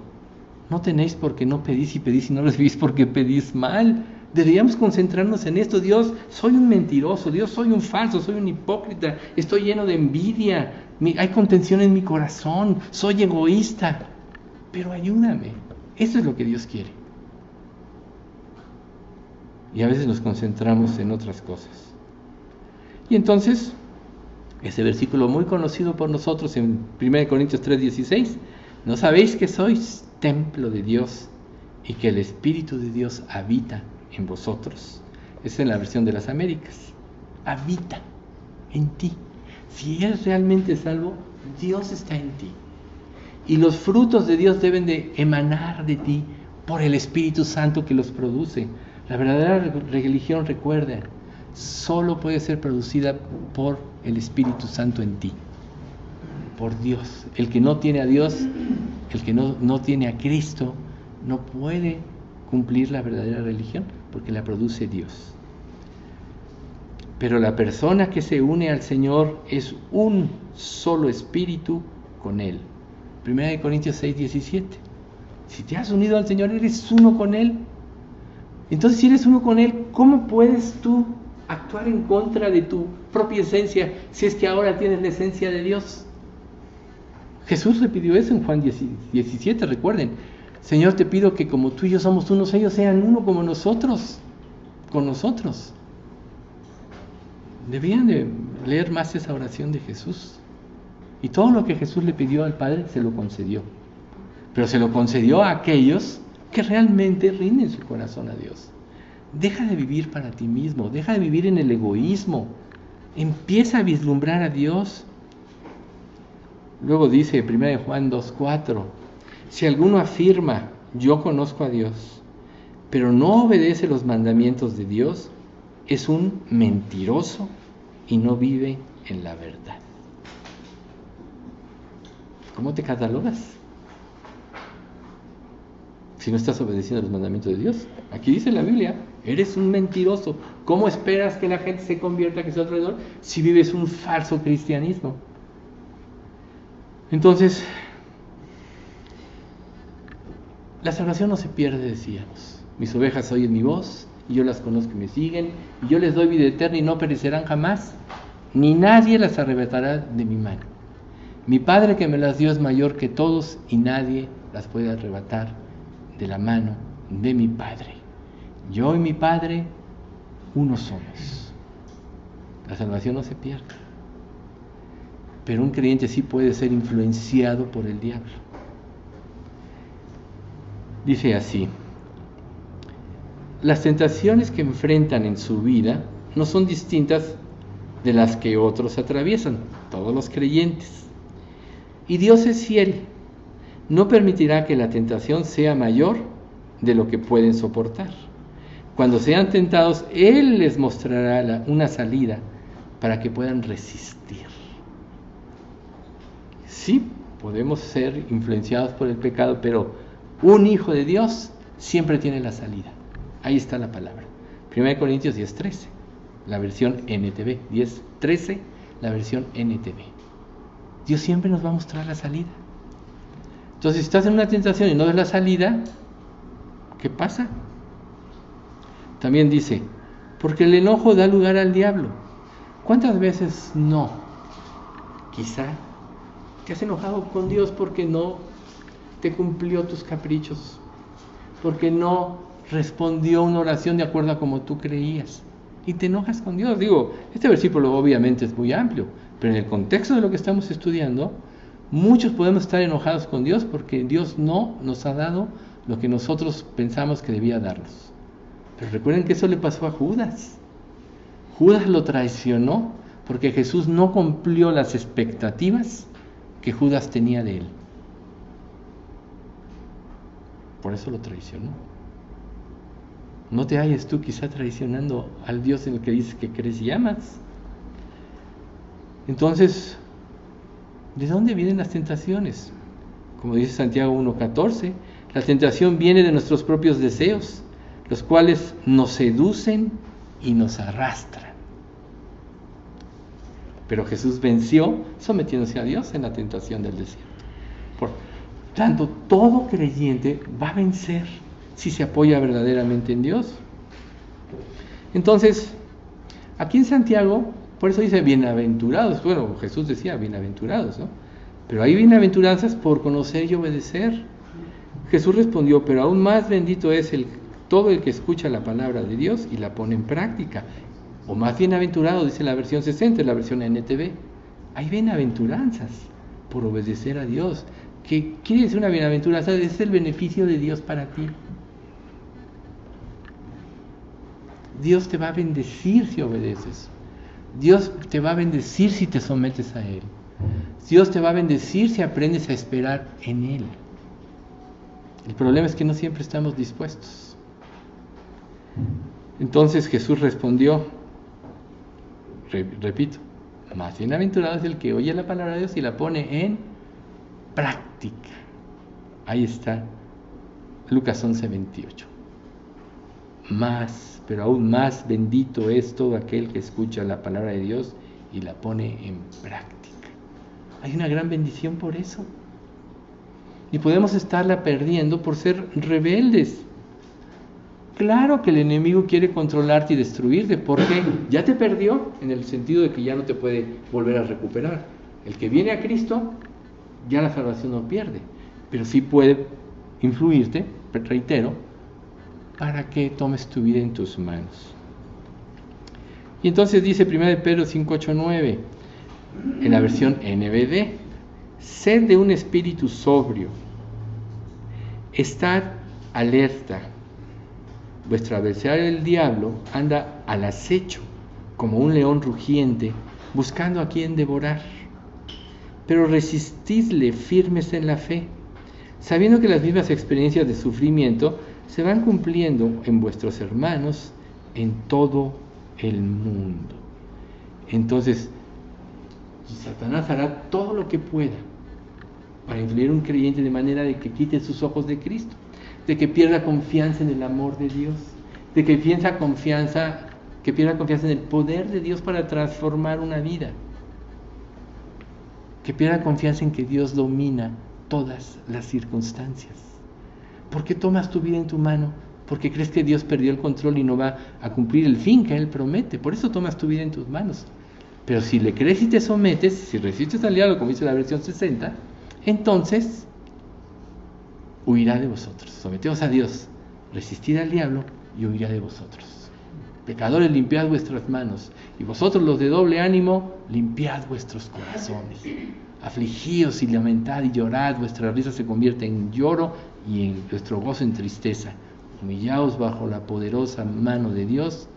No tenéis porque no pedís, y pedís y no recibís porque pedís mal. Deberíamos concentrarnos en esto. Dios, soy un mentiroso, Dios, soy un falso, soy un hipócrita, estoy lleno de envidia, hay contención en mi corazón, soy egoísta, pero ayúdame. Eso es lo que Dios quiere. Y a veces nos concentramos en otras cosas. Y entonces, ese versículo muy conocido por nosotros en 1 Corintios 3:16, ¿no sabéis que sois templo de Dios y que el Espíritu de Dios habita en vosotros? Esa es la versión de las Américas. Habita en ti. Si eres realmente salvo, Dios está en ti. Y los frutos de Dios deben de emanar de ti por el Espíritu Santo que los produce. La verdadera religión, recuerda, solo puede ser producida por el Espíritu Santo en ti, por Dios. El que no tiene a Dios, el que no tiene a Cristo, no puede cumplir la verdadera religión, porque la produce Dios. Pero la persona que se une al Señor es un solo espíritu con Él. 1 Corintios 6:17. Si te has unido al Señor, eres uno con Él. Entonces, si eres uno con Él, ¿cómo puedes tú actuar en contra de tu propia esencia si es que ahora tienes la esencia de Dios? Jesús le pidió eso en Juan 17, recuerden. Señor, te pido que como tú y yo somos unos, ellos sean uno como nosotros, con nosotros. Debían de leer más esa oración de Jesús. Y todo lo que Jesús le pidió al Padre se lo concedió. Pero se lo concedió a aquellos que realmente rinden su corazón a Dios. Deja de vivir para ti mismo, deja de vivir en el egoísmo. Empieza a vislumbrar a Dios. Luego dice 1 Juan 2:4, si alguno afirma, yo conozco a Dios, pero no obedece los mandamientos de Dios, es un mentiroso y no vive en la verdad. ¿Cómo te catalogas? Si no estás obedeciendo los mandamientos de Dios. Aquí dice la Biblia, eres un mentiroso. ¿Cómo esperas que la gente se convierta, que sea alrededor, si vives un falso cristianismo? Entonces, la salvación no se pierde, decíamos. Mis ovejas oyen mi voz, y yo las conozco y me siguen, y yo les doy vida eterna y no perecerán jamás, ni nadie las arrebatará de mi mano. Mi Padre que me las dio es mayor que todos, y nadie las puede arrebatar de la mano de mi Padre. Yo y mi Padre, uno somos. La salvación no se pierde. Pero un creyente sí puede ser influenciado por el diablo. Dice así: las tentaciones que enfrentan en su vida no son distintas de las que otros atraviesan, todos los creyentes. Y Dios es fiel, no permitirá que la tentación sea mayor de lo que pueden soportar. Cuando sean tentados, Él les mostrará una salida para que puedan resistir. Sí, podemos ser influenciados por el pecado, pero un hijo de Dios siempre tiene la salida. Ahí está la palabra. 1 Corintios 10:13, la versión NTV. 10:13, la versión NTV. Dios siempre nos va a mostrar la salida. Entonces, si estás en una tentación y no ves la salida, ¿qué pasa? También dice, porque el enojo da lugar al diablo. ¿Cuántas veces no? Quizá te has enojado con Dios porque no te cumplió tus caprichos, porque no respondió una oración de acuerdo a como tú creías, y te enojas con Dios. Digo, este versículo obviamente es muy amplio, pero en el contexto de lo que estamos estudiando, muchos podemos estar enojados con Dios porque Dios no nos ha dado lo que nosotros pensamos que debía darnos. Pero recuerden que eso le pasó a Judas. Judas lo traicionó porque Jesús no cumplió las expectativas que Judas tenía de él. Por eso lo traicionó. No te halles tú quizá traicionando al Dios en el que dices que crees y amas. Entonces, ¿de dónde vienen las tentaciones? Como dice Santiago 1:14, la tentación viene de nuestros propios deseos, los cuales nos seducen y nos arrastran. Pero Jesús venció sometiéndose a Dios en la tentación del desierto. Tanto todo creyente va a vencer si se apoya verdaderamente en Dios. Entonces, aquí en Santiago, por eso dice bienaventurados. Bueno, Jesús decía bienaventurados, ¿no? Pero hay bienaventuranzas por conocer y obedecer. Jesús respondió, pero aún más bendito es todo el que escucha la palabra de Dios y la pone en práctica. O más bienaventurado, dice la versión 60, la versión NTV. Hay bienaventuranzas por obedecer a Dios. ¿Qué quiere decir una bienaventuranza? Es el beneficio de Dios para ti. Dios te va a bendecir si obedeces. Dios te va a bendecir si te sometes a Él. Dios te va a bendecir si aprendes a esperar en Él. El problema es que no siempre estamos dispuestos. Entonces Jesús respondió, repito, más bienaventurado es el que oye la palabra de Dios y la pone en práctica. Ahí está, Lucas 11:28. Más, pero aún más bendito es todo aquel que escucha la palabra de Dios y la pone en práctica. Hay una gran bendición por eso. Y podemos estarla perdiendo por ser rebeldes. Claro que el enemigo quiere controlarte y destruirte, porque ya te perdió en el sentido de que ya no te puede volver a recuperar. El que viene a Cristo, ya la salvación no pierde, pero sí puede influirte, reitero, para que tomes tu vida en tus manos. Y entonces dice 1 Pedro 5:8-9, en la versión NBD, sed de un espíritu sobrio, estad alerta. Vuestro adversario el diablo anda al acecho como un león rugiente, buscando a quien devorar. Pero resistidle firmes en la fe, sabiendo que las mismas experiencias de sufrimiento se van cumpliendo en vuestros hermanos en todo el mundo. Entonces, Satanás hará todo lo que pueda para influir a un creyente de manera de que quite sus ojos de Cristo, de que pierda confianza en el amor de Dios, de que pierda confianza en el poder de Dios para transformar una vida, que pierda confianza en que Dios domina todas las circunstancias. ¿Por qué tomas tu vida en tu mano? Porque crees que Dios perdió el control y no va a cumplir el fin que Él promete. Por eso tomas tu vida en tus manos. Pero si le crees y te sometes, si resistes al diablo, como dice la versión 60, entonces huirá de vosotros. Someteos a Dios, resistid al diablo y huirá de vosotros. Pecadores, limpiad vuestras manos, y vosotros los de doble ánimo, limpiad vuestros corazones. Afligíos y lamentad y llorad, vuestra risa se convierte en lloro y en vuestro gozo en tristeza. Humillaos bajo la poderosa mano de Dios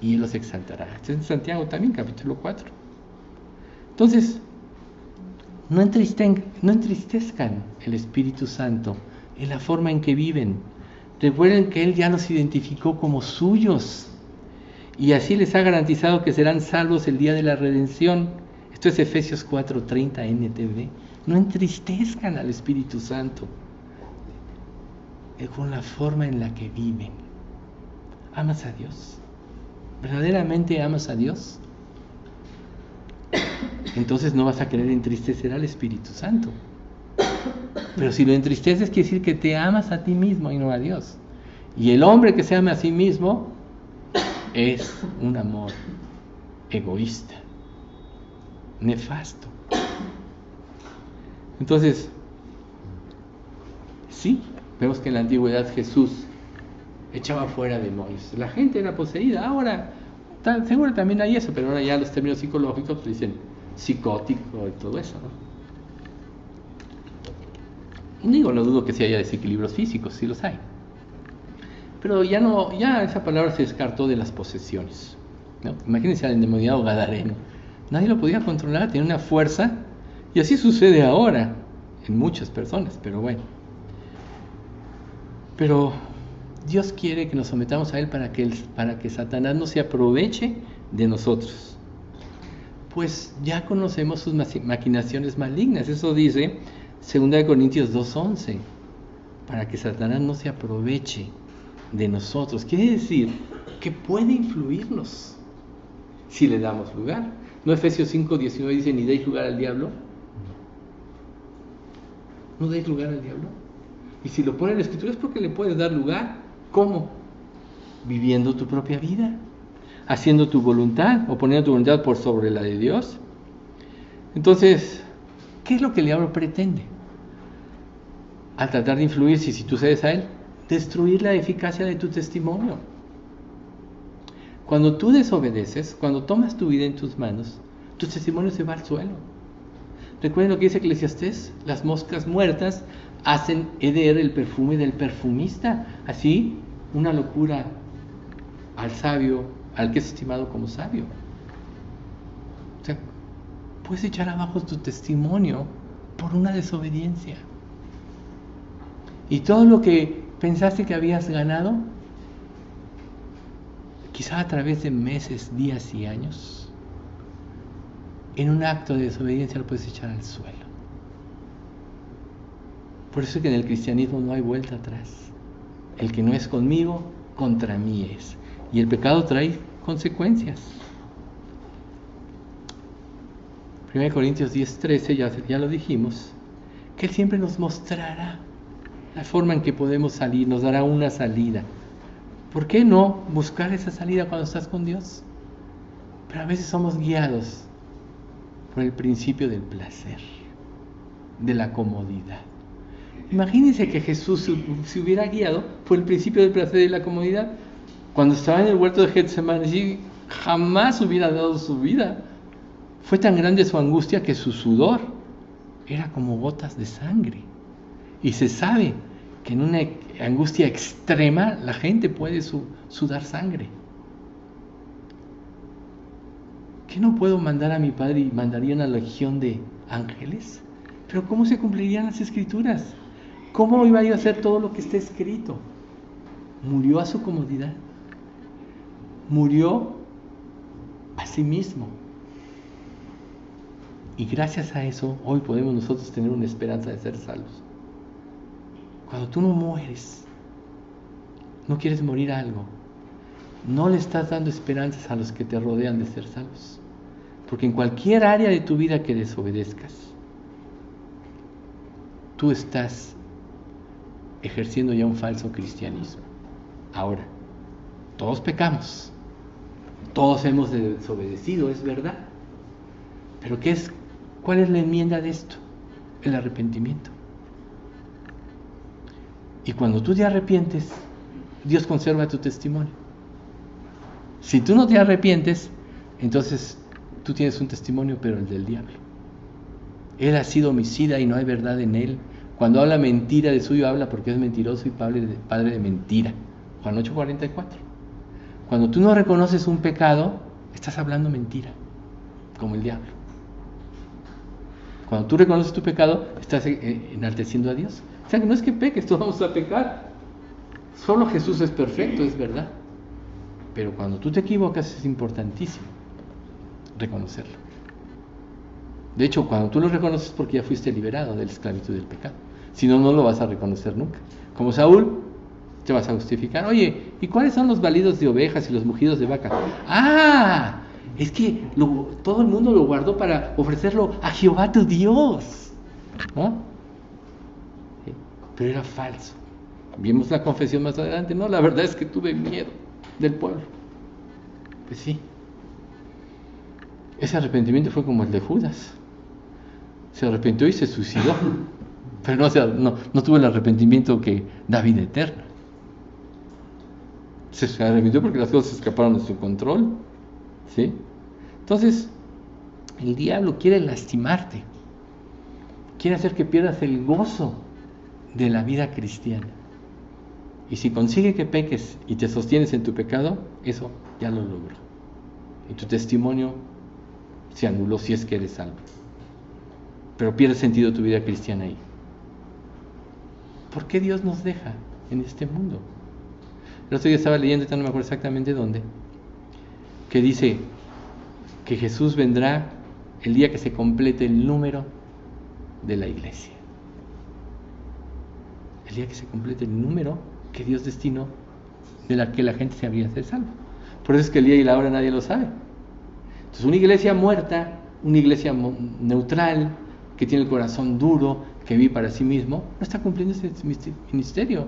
y Él los exaltará. Esto es en Santiago también, capítulo 4. Entonces, no entristezcan el Espíritu Santo en la forma en que viven. Recuerden que Él ya los identificó como suyos y así les ha garantizado que serán salvos el día de la redención. Esto es Efesios 4:30 NTV. No entristezcan al Espíritu Santo con la forma en la que viven. ¿Amas a Dios? ¿Verdaderamente amas a Dios? Entonces no vas a querer entristecer al Espíritu Santo. Pero si lo entristeces, quiere decir que te amas a ti mismo y no a Dios. Y el hombre que se ama a sí mismo es un amor egoísta, nefasto. Entonces, sí, vemos que en la antigüedad Jesús echaba fuera demonios. La gente era poseída. Ahora, seguro también hay eso, pero ahora ya los términos psicológicos pues dicen psicótico y todo eso, ¿no? No dudo que sí haya desequilibrios físicos, sí los hay. Pero ya esa palabra se descartó de las posesiones, ¿no? Imagínense al endemoniado gadareno. Nadie lo podía controlar, tenía una fuerza, y así sucede ahora en muchas personas, pero bueno. Pero Dios quiere que nos sometamos a Él para que Satanás no se aproveche de nosotros. Pues ya conocemos sus maquinaciones malignas. Eso dice 2 Corintios 2:11. Para que Satanás no se aproveche de nosotros. Quiere decir que puede influirnos si le damos lugar. ¿No Efesios 5:19 dice ni deis lugar al diablo? No des lugar al diablo. Y si lo pone en la Escritura es porque le puedes dar lugar. ¿Cómo? Viviendo tu propia vida, haciendo tu voluntad o poniendo tu voluntad por sobre la de Dios. Entonces, ¿qué es lo que el diablo pretende? Al tratar de influir, si tú cedes a él, destruir la eficacia de tu testimonio. Cuando tú desobedeces, cuando tomas tu vida en tus manos, tu testimonio se va al suelo. Recuerden lo que dice Eclesiastés: las moscas muertas hacen heder el perfume del perfumista. Así, una locura al sabio, al que es estimado como sabio. O sea, puedes echar abajo tu testimonio por una desobediencia. Y todo lo que pensaste que habías ganado, quizá a través de meses, días y años, en un acto de desobediencia lo puedes echar al suelo. Por eso es que en el cristianismo no hay vuelta atrás. El que no es conmigo, contra mí es. Y el pecado trae consecuencias. 1 Corintios 10:13, ya lo dijimos, que Él siempre nos mostrará la forma en que podemos salir, nos dará una salida. ¿Por qué no buscar esa salida cuando estás con Dios? Pero a veces somos guiados por el principio del placer, de la comodidad. Imagínense que Jesús se hubiera guiado por el principio del placer y de la comodidad. Cuando estaba en el huerto de Getsemaní, jamás hubiera dado su vida. Fue tan grande su angustia que su sudor era como gotas de sangre. Y se sabe que en una angustia extrema la gente puede sudar sangre. ¿Qué no puedo mandar a mi Padre y mandaría una legión de ángeles? Pero ¿cómo se cumplirían las Escrituras? ¿Cómo iba a hacer todo lo que está escrito? Murió a su comodidad. Murió a sí mismo. Y gracias a eso, hoy podemos nosotros tener una esperanza de ser salvos. Cuando tú no mueres, no quieres morir a algo, no le estás dando esperanzas a los que te rodean de ser salvos. Porque en cualquier área de tu vida que desobedezcas, tú estás ejerciendo ya un falso cristianismo. Ahora, todos pecamos, todos hemos desobedecido, es verdad. Pero ¿cuál es la enmienda de esto? El arrepentimiento. Y cuando tú te arrepientes, Dios conserva tu testimonio. Si tú no te arrepientes, entonces tú tienes un testimonio, pero el del diablo. Él ha sido homicida y no hay verdad en él. Cuando habla mentira de suyo, habla porque es mentiroso y padre de mentira. Juan 8:44. Cuando tú no reconoces un pecado, estás hablando mentira, como el diablo. Cuando tú reconoces tu pecado, estás enalteciendo a Dios. O sea que no es que peques, todos vamos a pecar. Solo Jesús es perfecto, es verdad. Pero cuando tú te equivocas es importantísimo reconocerlo. De hecho, cuando tú lo reconoces es porque ya fuiste liberado de la esclavitud del pecado. Si no, no lo vas a reconocer nunca. Como Saúl, te vas a justificar. Oye, ¿y cuáles son los balidos de ovejas y los mugidos de vaca? ¡Ah! Es que todo el mundo lo guardó para ofrecerlo a Jehová tu Dios, ¿no? Pero era falso. Vimos la confesión más adelante. No, la verdad es que tuve miedo del pueblo. Pues sí. Ese arrepentimiento fue como el de Judas. Se arrepintió y se suicidó. Pero no tuvo el arrepentimiento que da vida eterna. Se arrepintió porque las cosas escaparon de su control. ¿Sí? Entonces, el diablo quiere lastimarte. Quiere hacer que pierdas el gozo de la vida cristiana. Y si consigue que peques y te sostienes en tu pecado, eso ya lo logró. Y tu testimonio se anuló si es que eres salvo. Pero pierde sentido tu vida cristiana ahí. ¿Por qué Dios nos deja en este mundo? El otro día estaba leyendo, no me acuerdo exactamente dónde, que dice que Jesús vendrá el día que se complete el número de la iglesia. El día que se complete el número que Dios destinó de la que la gente se habría de salvo. Por eso es que el día y la hora nadie lo sabe. Entonces una iglesia muerta, una iglesia neutral, que tiene el corazón duro, que vive para sí mismo, no está cumpliendo ese ministerio.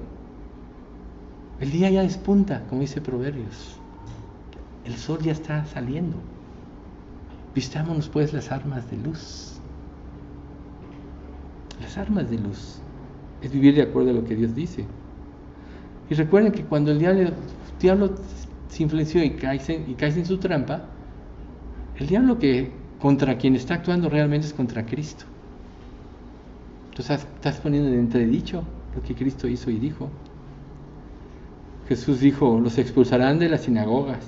El día ya despunta, como dice Proverbios. El sol ya está saliendo. Vistámonos pues las armas de luz. Las armas de luz es vivir de acuerdo a lo que Dios dice. Y recuerden que cuando el diablo se influenció y caes en su trampa, el diablo que contra quien está actuando realmente es contra Cristo. Entonces estás poniendo en entredicho lo que Cristo hizo y dijo. Jesús dijo: los expulsarán de las sinagogas,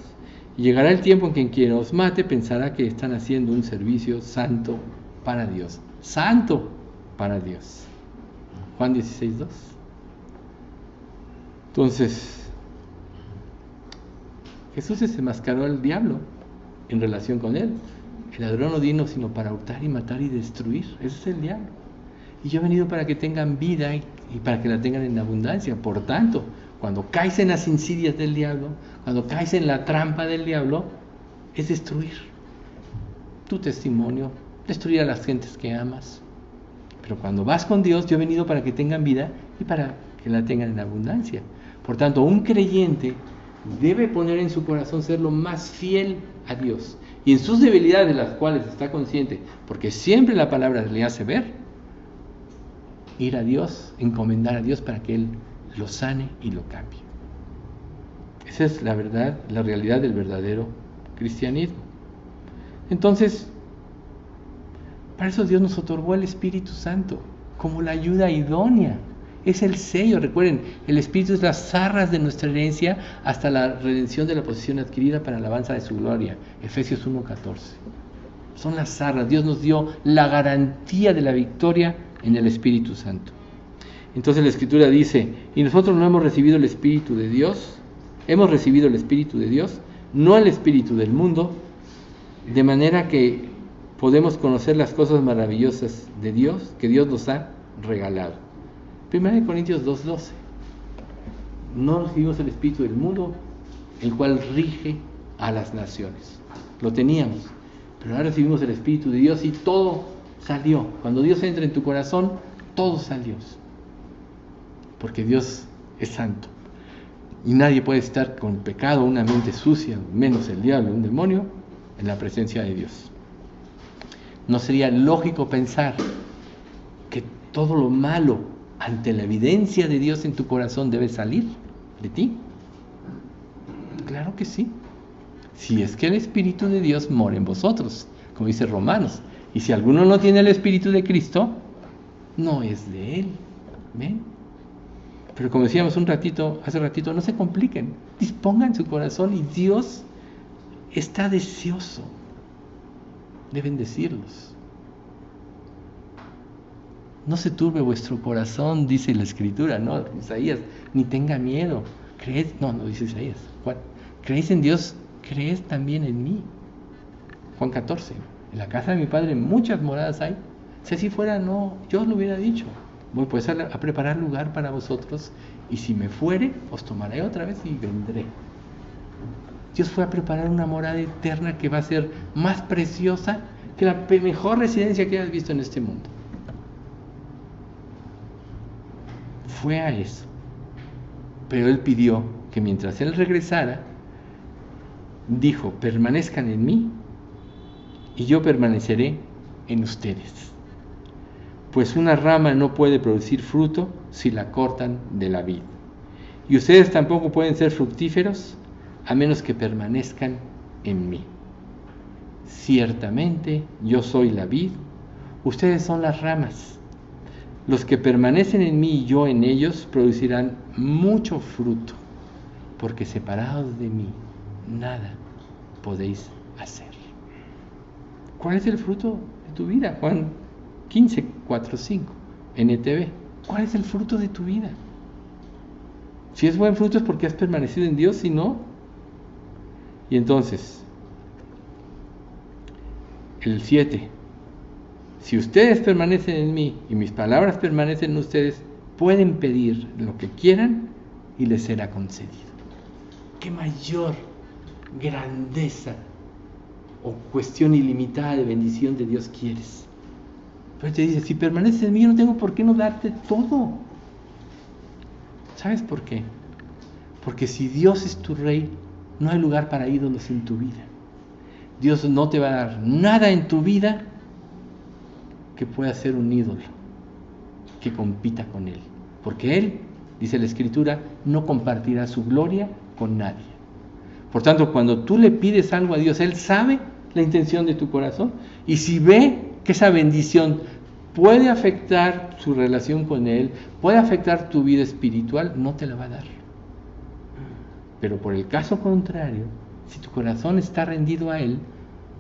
y llegará el tiempo en que quien os mate pensará que están haciendo un servicio santo para Dios. Santo para Dios. Juan 16:2. Entonces, Jesús desenmascaró al diablo en relación con él. El ladrón no vino sino para hurtar y matar y destruir. Ese es el diablo. Y yo he venido para que tengan vida y para que la tengan en abundancia. Por tanto, cuando caes en las insidias del diablo, cuando caes en la trampa del diablo, es destruir tu testimonio, destruir a las gentes que amas. Pero cuando vas con Dios, yo he venido para que tengan vida y para que la tengan en abundancia. Por tanto, un creyente debe poner en su corazón ser lo más fiel a Dios. Y en sus debilidades, de las cuales está consciente, porque siempre la palabra le hace ver, ir a Dios, encomendar a Dios para que Él lo sane y lo cambie. Esa es la verdad, la realidad del verdadero cristianismo. Entonces, para eso Dios nos otorgó el Espíritu Santo como la ayuda idónea. Es el sello. Recuerden, el Espíritu es las arras de nuestra herencia hasta la redención de la posesión adquirida para la alabanza de su gloria. Efesios 1:14. Son las arras. Dios nos dio la garantía de la victoria en el Espíritu Santo. Entonces la Escritura dice: y nosotros no hemos recibido el Espíritu de Dios, hemos recibido el Espíritu de Dios, no el Espíritu del mundo, de manera que podemos conocer las cosas maravillosas de Dios que Dios nos ha regalado. 1 Corintios 2:12. No recibimos el Espíritu del mundo, el cual rige a las naciones. Lo teníamos, pero ahora recibimos el Espíritu de Dios y todo salió. Cuando Dios entra en tu corazón, todo salió. Porque Dios es santo. Y nadie puede estar con pecado, una mente sucia, menos el diablo, un demonio, en la presencia de Dios. No sería lógico pensar que todo lo malo ante la evidencia de Dios en tu corazón debe salir de ti. Claro que sí. Si es que el Espíritu de Dios mora en vosotros, como dice Romanos. Y si alguno no tiene el Espíritu de Cristo, no es de Él. ¿Ven? Pero como decíamos hace ratito, no se compliquen. Dispongan su corazón y Dios está deseoso de bendecirlos. No se turbe vuestro corazón, dice la Escritura, ¿no? Isaías, ni tenga miedo. No dice Isaías. ¿Creéis en Dios? ¿Crees también en mí? Juan 14. En la casa de mi Padre muchas moradas hay. Si así fuera, no, yo os lo hubiera dicho. Voy pues a preparar lugar para vosotros, y si me fuere, os tomaré otra vez y vendré. Dios fue a preparar una morada eterna que va a ser más preciosa que la mejor residencia que hayas visto en este mundo. Fue a eso. Pero Él pidió que mientras Él regresara, dijo: permanezcan en mí y yo permaneceré en ustedes. Pues una rama no puede producir fruto si la cortan de la vid. Y ustedes tampoco pueden ser fructíferos a menos que permanezcan en mí. Ciertamente yo soy la vid, ustedes son las ramas. Los que permanecen en mí y yo en ellos producirán mucho fruto, porque separados de mí nada podéis hacer. ¿Cuál es el fruto de tu vida? Juan 15:4-5, NTV. ¿Cuál es el fruto de tu vida? Si es buen fruto es porque has permanecido en Dios, si no. Y entonces, el 7. Si ustedes permanecen en mí y mis palabras permanecen en ustedes, pueden pedir lo que quieran y les será concedido. ¿Qué mayor grandeza o cuestión ilimitada de bendición de Dios quieres? Pero te dice, si permaneces en mí, yo no tengo por qué no darte todo. ¿Sabes por qué? Porque si Dios es tu rey, no hay lugar para ídolos en tu vida. Dios no te va a dar nada en tu vida que pueda ser un ídolo, que compita con Él. Porque Él, dice la Escritura, no compartirá su gloria con nadie. Por tanto, cuando tú le pides algo a Dios, Él sabe la intención de tu corazón, y si ve que esa bendición puede afectar su relación con Él, puede afectar tu vida espiritual, no te la va a dar. Pero por el caso contrario, si tu corazón está rendido a Él,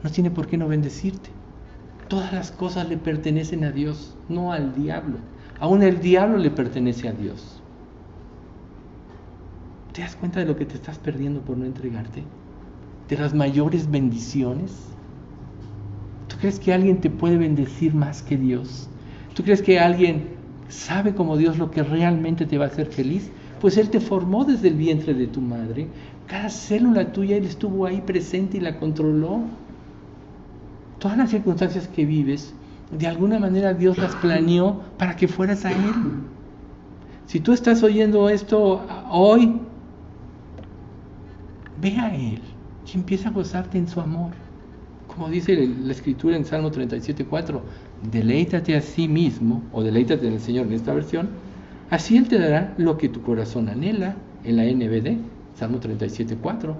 no tiene por qué no bendecirte. Todas las cosas le pertenecen a Dios, no al diablo. Aún el diablo le pertenece a Dios. ¿Te das cuenta de lo que te estás perdiendo por no entregarte? De las mayores bendiciones. ¿Tú crees que alguien te puede bendecir más que Dios? ¿Tú crees que alguien sabe como Dios lo que realmente te va a hacer feliz? Pues Él te formó desde el vientre de tu madre. Cada célula tuya Él estuvo ahí presente y la controló. Todas las circunstancias que vives, de alguna manera Dios las planeó para que fueras a Él. Si tú estás oyendo esto hoy, ve a Él y empieza a gozarte en su amor. Como dice la Escritura en Salmo 37:4, deleítate a sí mismo, o deleítate en el Señor en esta versión, así Él te dará lo que tu corazón anhela, en la NBD, Salmo 37:4.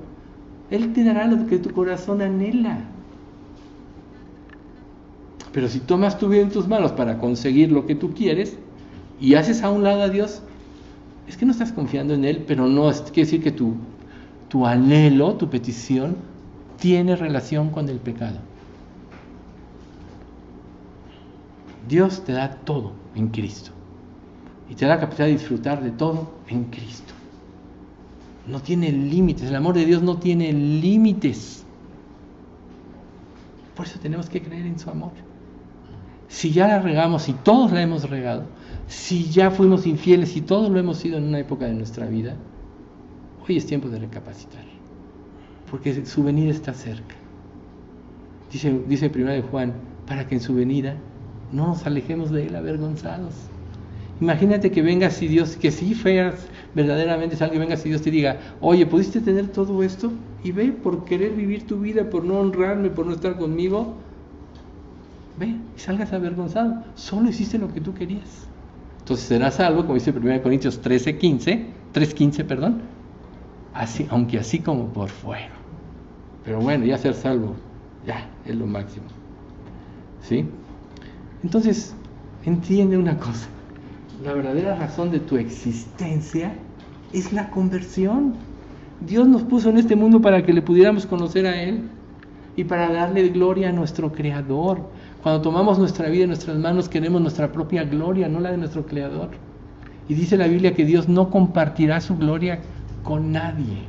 Él te dará lo que tu corazón anhela. Pero si tomas tu vida en tus manos para conseguir lo que tú quieres y haces a un lado a Dios, es que no estás confiando en Él, pero no quiere decir que tu anhelo, tu petición, tiene relación con el pecado. Dios te da todo en Cristo y te da la capacidad de disfrutar de todo en Cristo. No tiene límites, el amor de Dios no tiene límites. Por eso tenemos que creer en su amor. Si ya la regamos y todos la hemos regado, si ya fuimos infieles y todos lo hemos sido en una época de nuestra vida, hoy es tiempo de recapacitar, porque su venida está cerca. Dice 1 Juan, para que en su venida no nos alejemos de Él avergonzados. Imagínate que vengas y Dios, que si feas verdaderamente salga, que vengas y Dios te diga, oye, ¿pudiste tener todo esto? Y ve, por querer vivir tu vida, por no honrarme, por no estar conmigo, ve y salgas avergonzado. Solo hiciste lo que tú querías. Entonces serás salvo, como dice 1 Corintios 3:15, así, aunque así como por fuera. Pero bueno, ya ser salvo, ya es lo máximo. ¿Sí? Entonces, entiende una cosa. La verdadera razón de tu existencia es la conversión. Dios nos puso en este mundo para que le pudiéramos conocer a Él y para darle gloria a nuestro Creador. Cuando tomamos nuestra vida en nuestras manos, queremos nuestra propia gloria, no la de nuestro Creador. Y dice la Biblia que Dios no compartirá su gloria con nadie.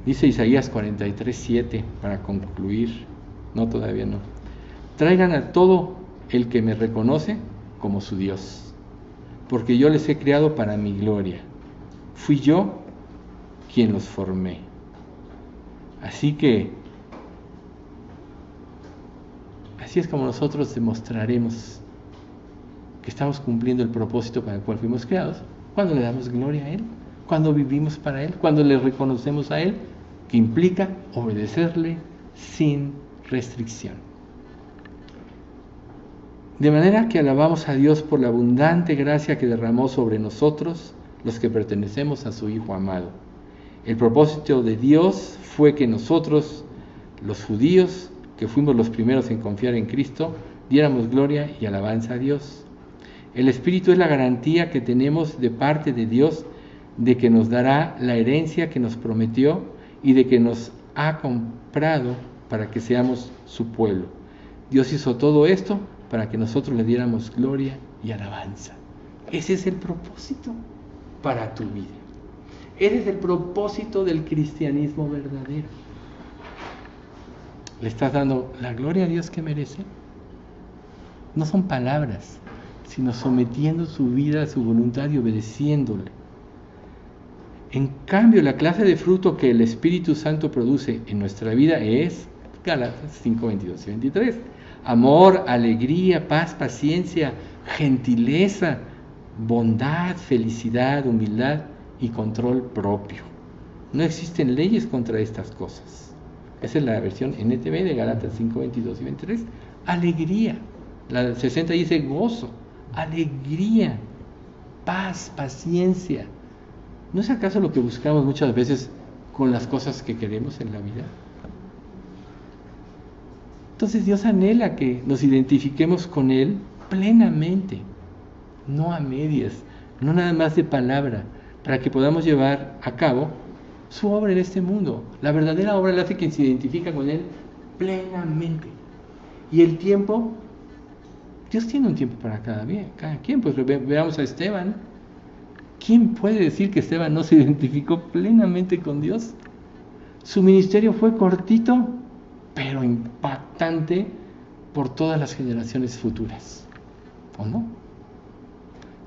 Dice Isaías 43:7, para concluir, no, todavía no. Traigan a todo el que me reconoce como su Dios, porque yo les he creado para mi gloria. Fui yo quien los formé. Así es como nosotros demostraremos que estamos cumpliendo el propósito para el cual fuimos creados, cuando le damos gloria a Él, cuando vivimos para Él, cuando le reconocemos a Él, que implica obedecerle sin restricción. De manera que alabamos a Dios por la abundante gracia que derramó sobre nosotros, los que pertenecemos a su Hijo amado. El propósito de Dios fue que nosotros, los judíos, que fuimos los primeros en confiar en Cristo, diéramos gloria y alabanza a Dios. El Espíritu es la garantía que tenemos de parte de Dios de que nos dará la herencia que nos prometió y de que nos ha comprado para que seamos su pueblo. Dios hizo todo esto para que nosotros le diéramos gloria y alabanza. Ese es el propósito para tu vida. Ese es el propósito del cristianismo verdadero. ¿Le estás dando la gloria a Dios que merece? No son palabras, sino sometiendo su vida a su voluntad y obedeciéndole. En cambio, la clase de fruto que el Espíritu Santo produce en nuestra vida es Gálatas 5, 22 y 23. Amor, alegría, paz, paciencia, gentileza, bondad, felicidad, humildad y control propio. No existen leyes contra estas cosas. Esa es la versión NTV de Gálatas 5, 22 y 23. Alegría. La 60 dice gozo, alegría, paz, paciencia. ¿No es acaso lo que buscamos muchas veces con las cosas que queremos en la vida? Entonces Dios anhela que nos identifiquemos con Él plenamente, no a medias, no nada más de palabra, para que podamos llevar a cabo su obra en este mundo. La verdadera obra la hace quien se identifica con Él plenamente. Y el tiempo, Dios tiene un tiempo para cada quien. Pues veamos a Esteban. ¿Quién puede decir que Esteban no se identificó plenamente con Dios? Su ministerio fue cortito, pero impactante por todas las generaciones futuras, ¿o no?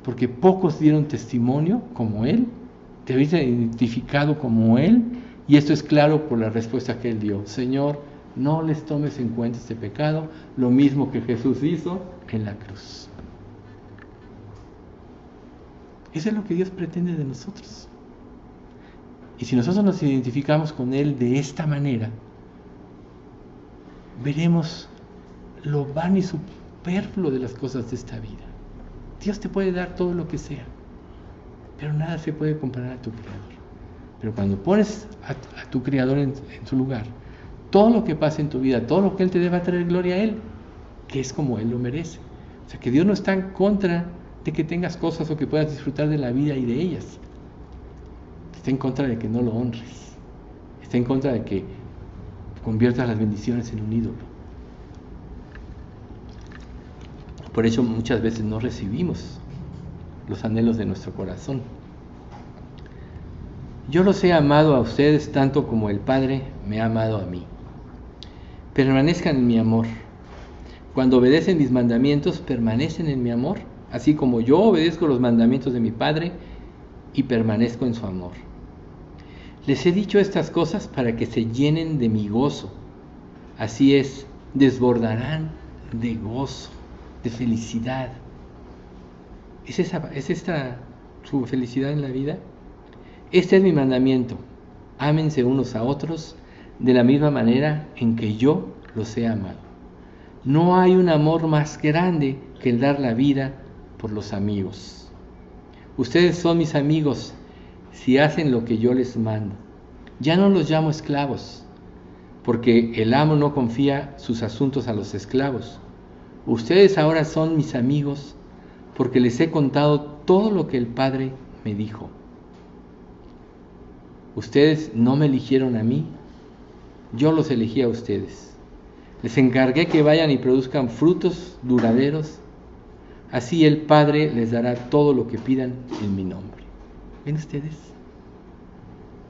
Porque pocos dieron testimonio como él, te habías identificado como él, y esto es claro por la respuesta que él dio: Señor, no les tomes en cuenta este pecado, lo mismo que Jesús hizo en la cruz. Eso es lo que Dios pretende de nosotros. Y si nosotros nos identificamos con Él de esta manera, veremos lo vano y superfluo de las cosas de esta vida. Dios te puede dar todo lo que sea, pero nada se puede comparar a tu Creador. Pero cuando pones a tu Creador en su lugar, todo lo que pasa en tu vida, todo lo que Él te dé, va a traer gloria a Él, que es como Él lo merece. O sea, que Dios no está en contra de que tengas cosas o que puedas disfrutar de la vida y de ellas. Está en contra de que no lo honres. Está en contra de que conviertas las bendiciones en un ídolo. Por eso muchas veces no recibimos los anhelos de nuestro corazón. Yo los he amado a ustedes tanto como el Padre me ha amado a mí. Permanezcan en mi amor. Cuando obedecen mis mandamientos, permanecen en mi amor, así como yo obedezco los mandamientos de mi Padre y permanezco en su amor. Les he dicho estas cosas para que se llenen de mi gozo. Así es, desbordarán de gozo, de felicidad. ¿Es esta su felicidad en la vida? Este es mi mandamiento: ámense unos a otros de la misma manera en que yo los he amado. No hay un amor más grande que el dar la vida por los amigos. Ustedes son mis amigos si hacen lo que yo les mando. Ya no los llamo esclavos, porque el amo no confía sus asuntos a los esclavos. Ustedes ahora son mis amigos porque les he contado todo lo que el Padre me dijo. Ustedes no me eligieron a mí, yo los elegí a ustedes. Les encargué que vayan y produzcan frutos duraderos. Así el Padre les dará todo lo que pidan en mi nombre. ¿Ven ustedes?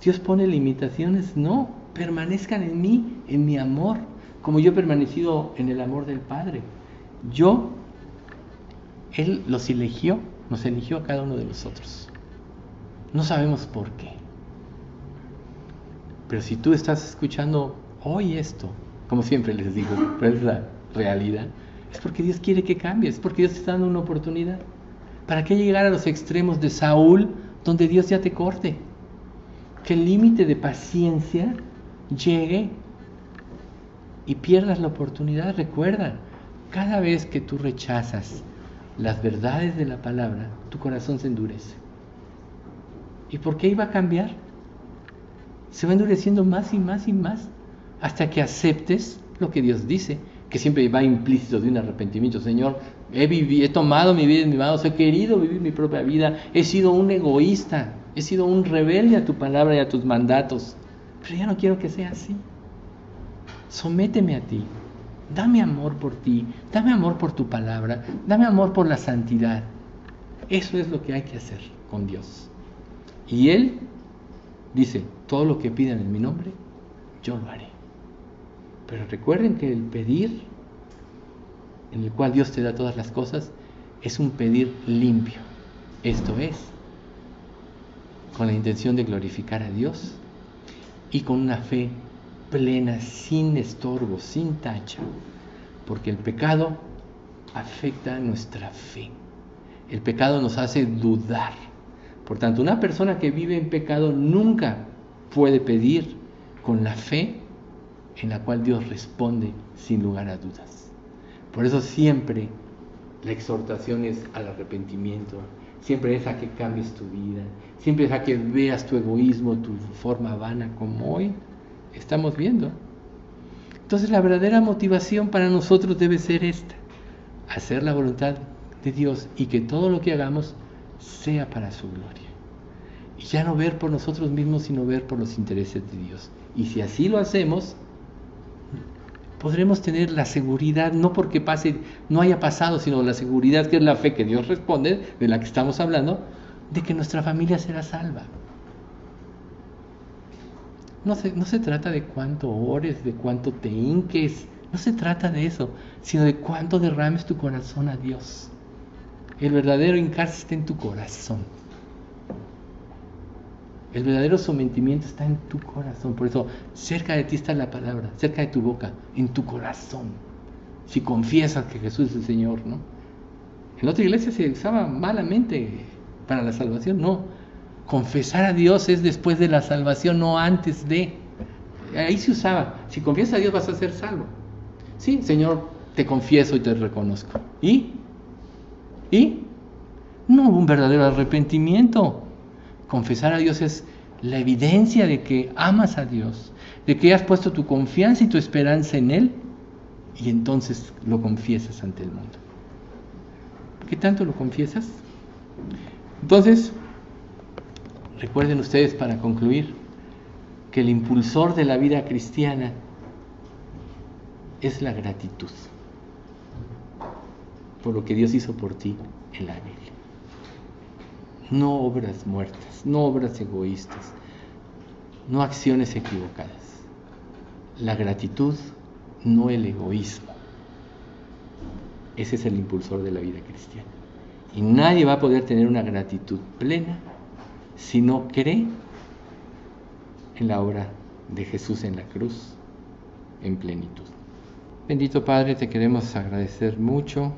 ¿Dios pone limitaciones? No, permanezcan en mí, en mi amor, como yo he permanecido en el amor del Padre. Él los eligió, nos eligió a cada uno de nosotros. No sabemos por qué. Pero si tú estás escuchando hoy esto, como siempre les digo, pero es la realidad, es porque Dios quiere que cambies, es porque Dios te está dando una oportunidad. ¿Para qué llegar a los extremos de Saúl, donde Dios ya te corte? Que el límite de paciencia llegue y pierdas la oportunidad. Recuerda, cada vez que tú rechazas las verdades de la palabra, tu corazón se endurece. ¿Y por qué iba a cambiar? Se va endureciendo más y más y más, hasta que aceptes lo que Dios dice, que siempre va implícito de un arrepentimiento. Señor, he tomado mi vida en mis manos, he querido vivir mi propia vida, he sido un egoísta, he sido un rebelde a tu palabra y a tus mandatos, pero ya no quiero que sea así. Sométeme a ti, dame amor por ti, dame amor por tu palabra, dame amor por la santidad. Eso es lo que hay que hacer con Dios. Y Él dice: todo lo que pidan en mi nombre, yo lo haré. Pero recuerden que el pedir, en el cual Dios te da todas las cosas, es un pedir limpio. Esto es, con la intención de glorificar a Dios y con una fe plena, sin estorbo, sin tacha, porque el pecado afecta nuestra fe. El pecado nos hace dudar. Por tanto, una persona que vive en pecado nunca puede pedir con la fe en la cual Dios responde sin lugar a dudas. Por eso siempre la exhortación es al arrepentimiento, siempre es a que cambies tu vida, siempre es a que veas tu egoísmo, tu forma vana, como hoy estamos viendo. Entonces la verdadera motivación para nosotros debe ser esta: hacer la voluntad de Dios y que todo lo que hagamos sea para su gloria. Y ya no ver por nosotros mismos, sino ver por los intereses de Dios. Y si así lo hacemos, podremos tener la seguridad, no porque pase, no haya pasado, sino la seguridad que es la fe que Dios responde, de la que estamos hablando, de que nuestra familia será salva. No se trata de cuánto ores, de cuánto te hinques, no se trata de eso, sino de cuánto derrames tu corazón a Dios. El verdadero hincarse está en tu corazón. El verdadero sometimiento está en tu corazón. Por eso, cerca de ti está la palabra, cerca de tu boca, en tu corazón. Si confiesas que Jesús es el Señor, ¿no? En otra iglesia se usaba malamente para la salvación, no. Confesar a Dios es después de la salvación, no antes de. Ahí se usaba. Si confiesas a Dios vas a ser salvo. Sí, Señor, te confieso y te reconozco. ¿Y? No hubo un verdadero arrepentimiento. Confesar a Dios es la evidencia de que amas a Dios, de que has puesto tu confianza y tu esperanza en Él, y entonces lo confiesas ante el mundo. ¿Qué tanto lo confiesas? Entonces, recuerden ustedes, para concluir, que el impulsor de la vida cristiana es la gratitud por lo que Dios hizo por ti en la Biblia. No obras muertas, no obras egoístas, no acciones equivocadas. La gratitud, no el egoísmo. Ese es el impulsor de la vida cristiana. Y nadie va a poder tener una gratitud plena si no cree en la obra de Jesús en la cruz en plenitud. Bendito Padre, te queremos agradecer mucho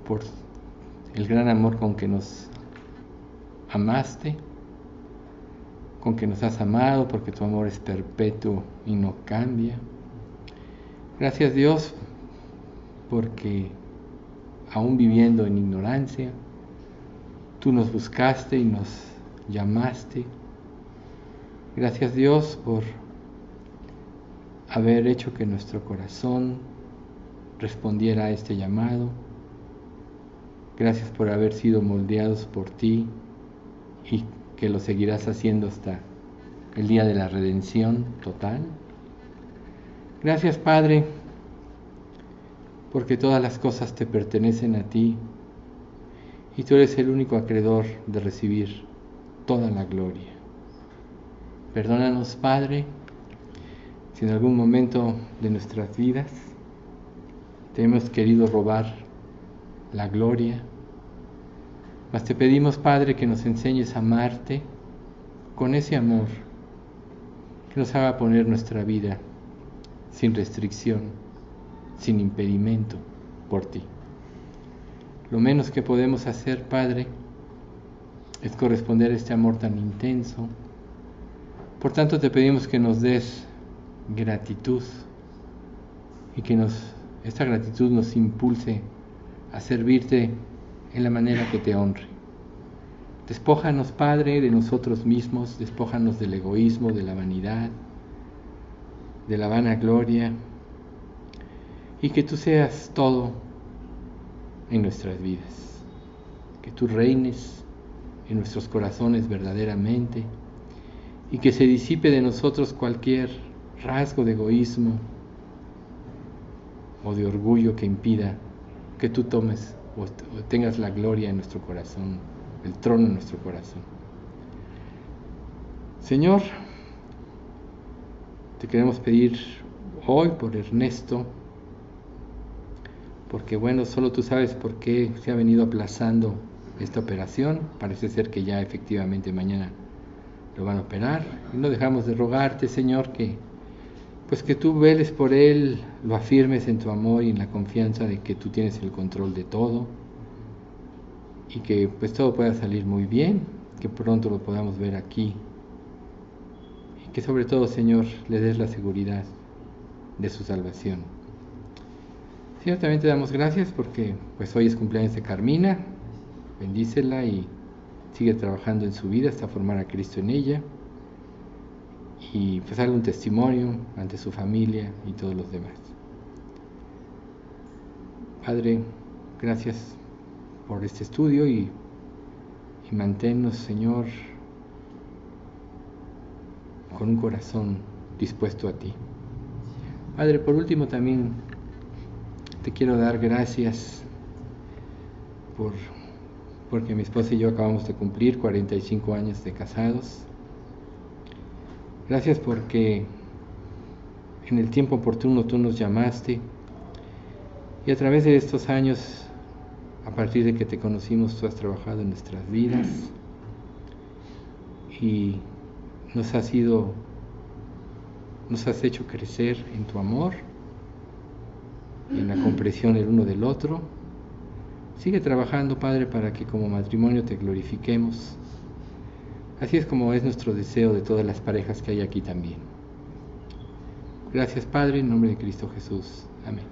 por el gran amor con que nos amaste, con que nos has amado, porque tu amor es perpetuo y no cambia. Gracias, Dios, porque aún viviendo en ignorancia, tú nos buscaste y nos llamaste. Gracias, Dios, por haber hecho que nuestro corazón respondiera a este llamado. Gracias por haber sido moldeados por ti y que lo seguirás haciendo hasta el día de la redención total. Gracias, Padre, porque todas las cosas te pertenecen a ti y tú eres el único acreedor de recibir toda la gloria. Perdónanos, Padre, si en algún momento de nuestras vidas te hemos querido robar la gloria, mas te pedimos, Padre, que nos enseñes a amarte con ese amor que nos haga poner nuestra vida sin restricción, sin impedimento por ti. Lo menos que podemos hacer, Padre, es corresponder a este amor tan intenso. Por tanto, te pedimos que nos des gratitud y que esta gratitud nos impulse a servirte en la manera que te honre. Despójanos, Padre, de nosotros mismos, despójanos del egoísmo, de la vanidad, de la vanagloria, y que tú seas todo en nuestras vidas, que tú reines en nuestros corazones verdaderamente, y que se disipe de nosotros cualquier rasgo de egoísmo o de orgullo que impida que tú tomes o tengas la gloria en nuestro corazón, el trono en nuestro corazón. Señor, te queremos pedir hoy por Ernesto, porque bueno, solo tú sabes por qué se ha venido aplazando esta operación. Parece ser que ya efectivamente mañana lo van a operar y no dejamos de rogarte, Señor, que tú veles por él, lo afirmes en tu amor y en la confianza de que tú tienes el control de todo y que pues todo pueda salir muy bien, que pronto lo podamos ver aquí y que sobre todo, Señor, le des la seguridad de su salvación. Señor, también te damos gracias porque pues hoy es cumpleaños de Carmina, bendícela y sigue trabajando en su vida hasta formar a Cristo en ella y pues darle un testimonio ante su familia y todos los demás. Padre, gracias por este estudio y manténnos, Señor, con un corazón dispuesto a ti. Padre, por último también te quiero dar gracias porque mi esposa y yo acabamos de cumplir 45 años de casados. Gracias porque en el tiempo oportuno tú nos llamaste y a través de estos años, a partir de que te conocimos, tú has trabajado en nuestras vidas y nos has hecho crecer en tu amor, en la comprensión el uno del otro. Sigue trabajando, Padre, para que como matrimonio te glorifiquemos. Así es como es nuestro deseo de todas las parejas que hay aquí también. Gracias, Padre, en nombre de Cristo Jesús. Amén.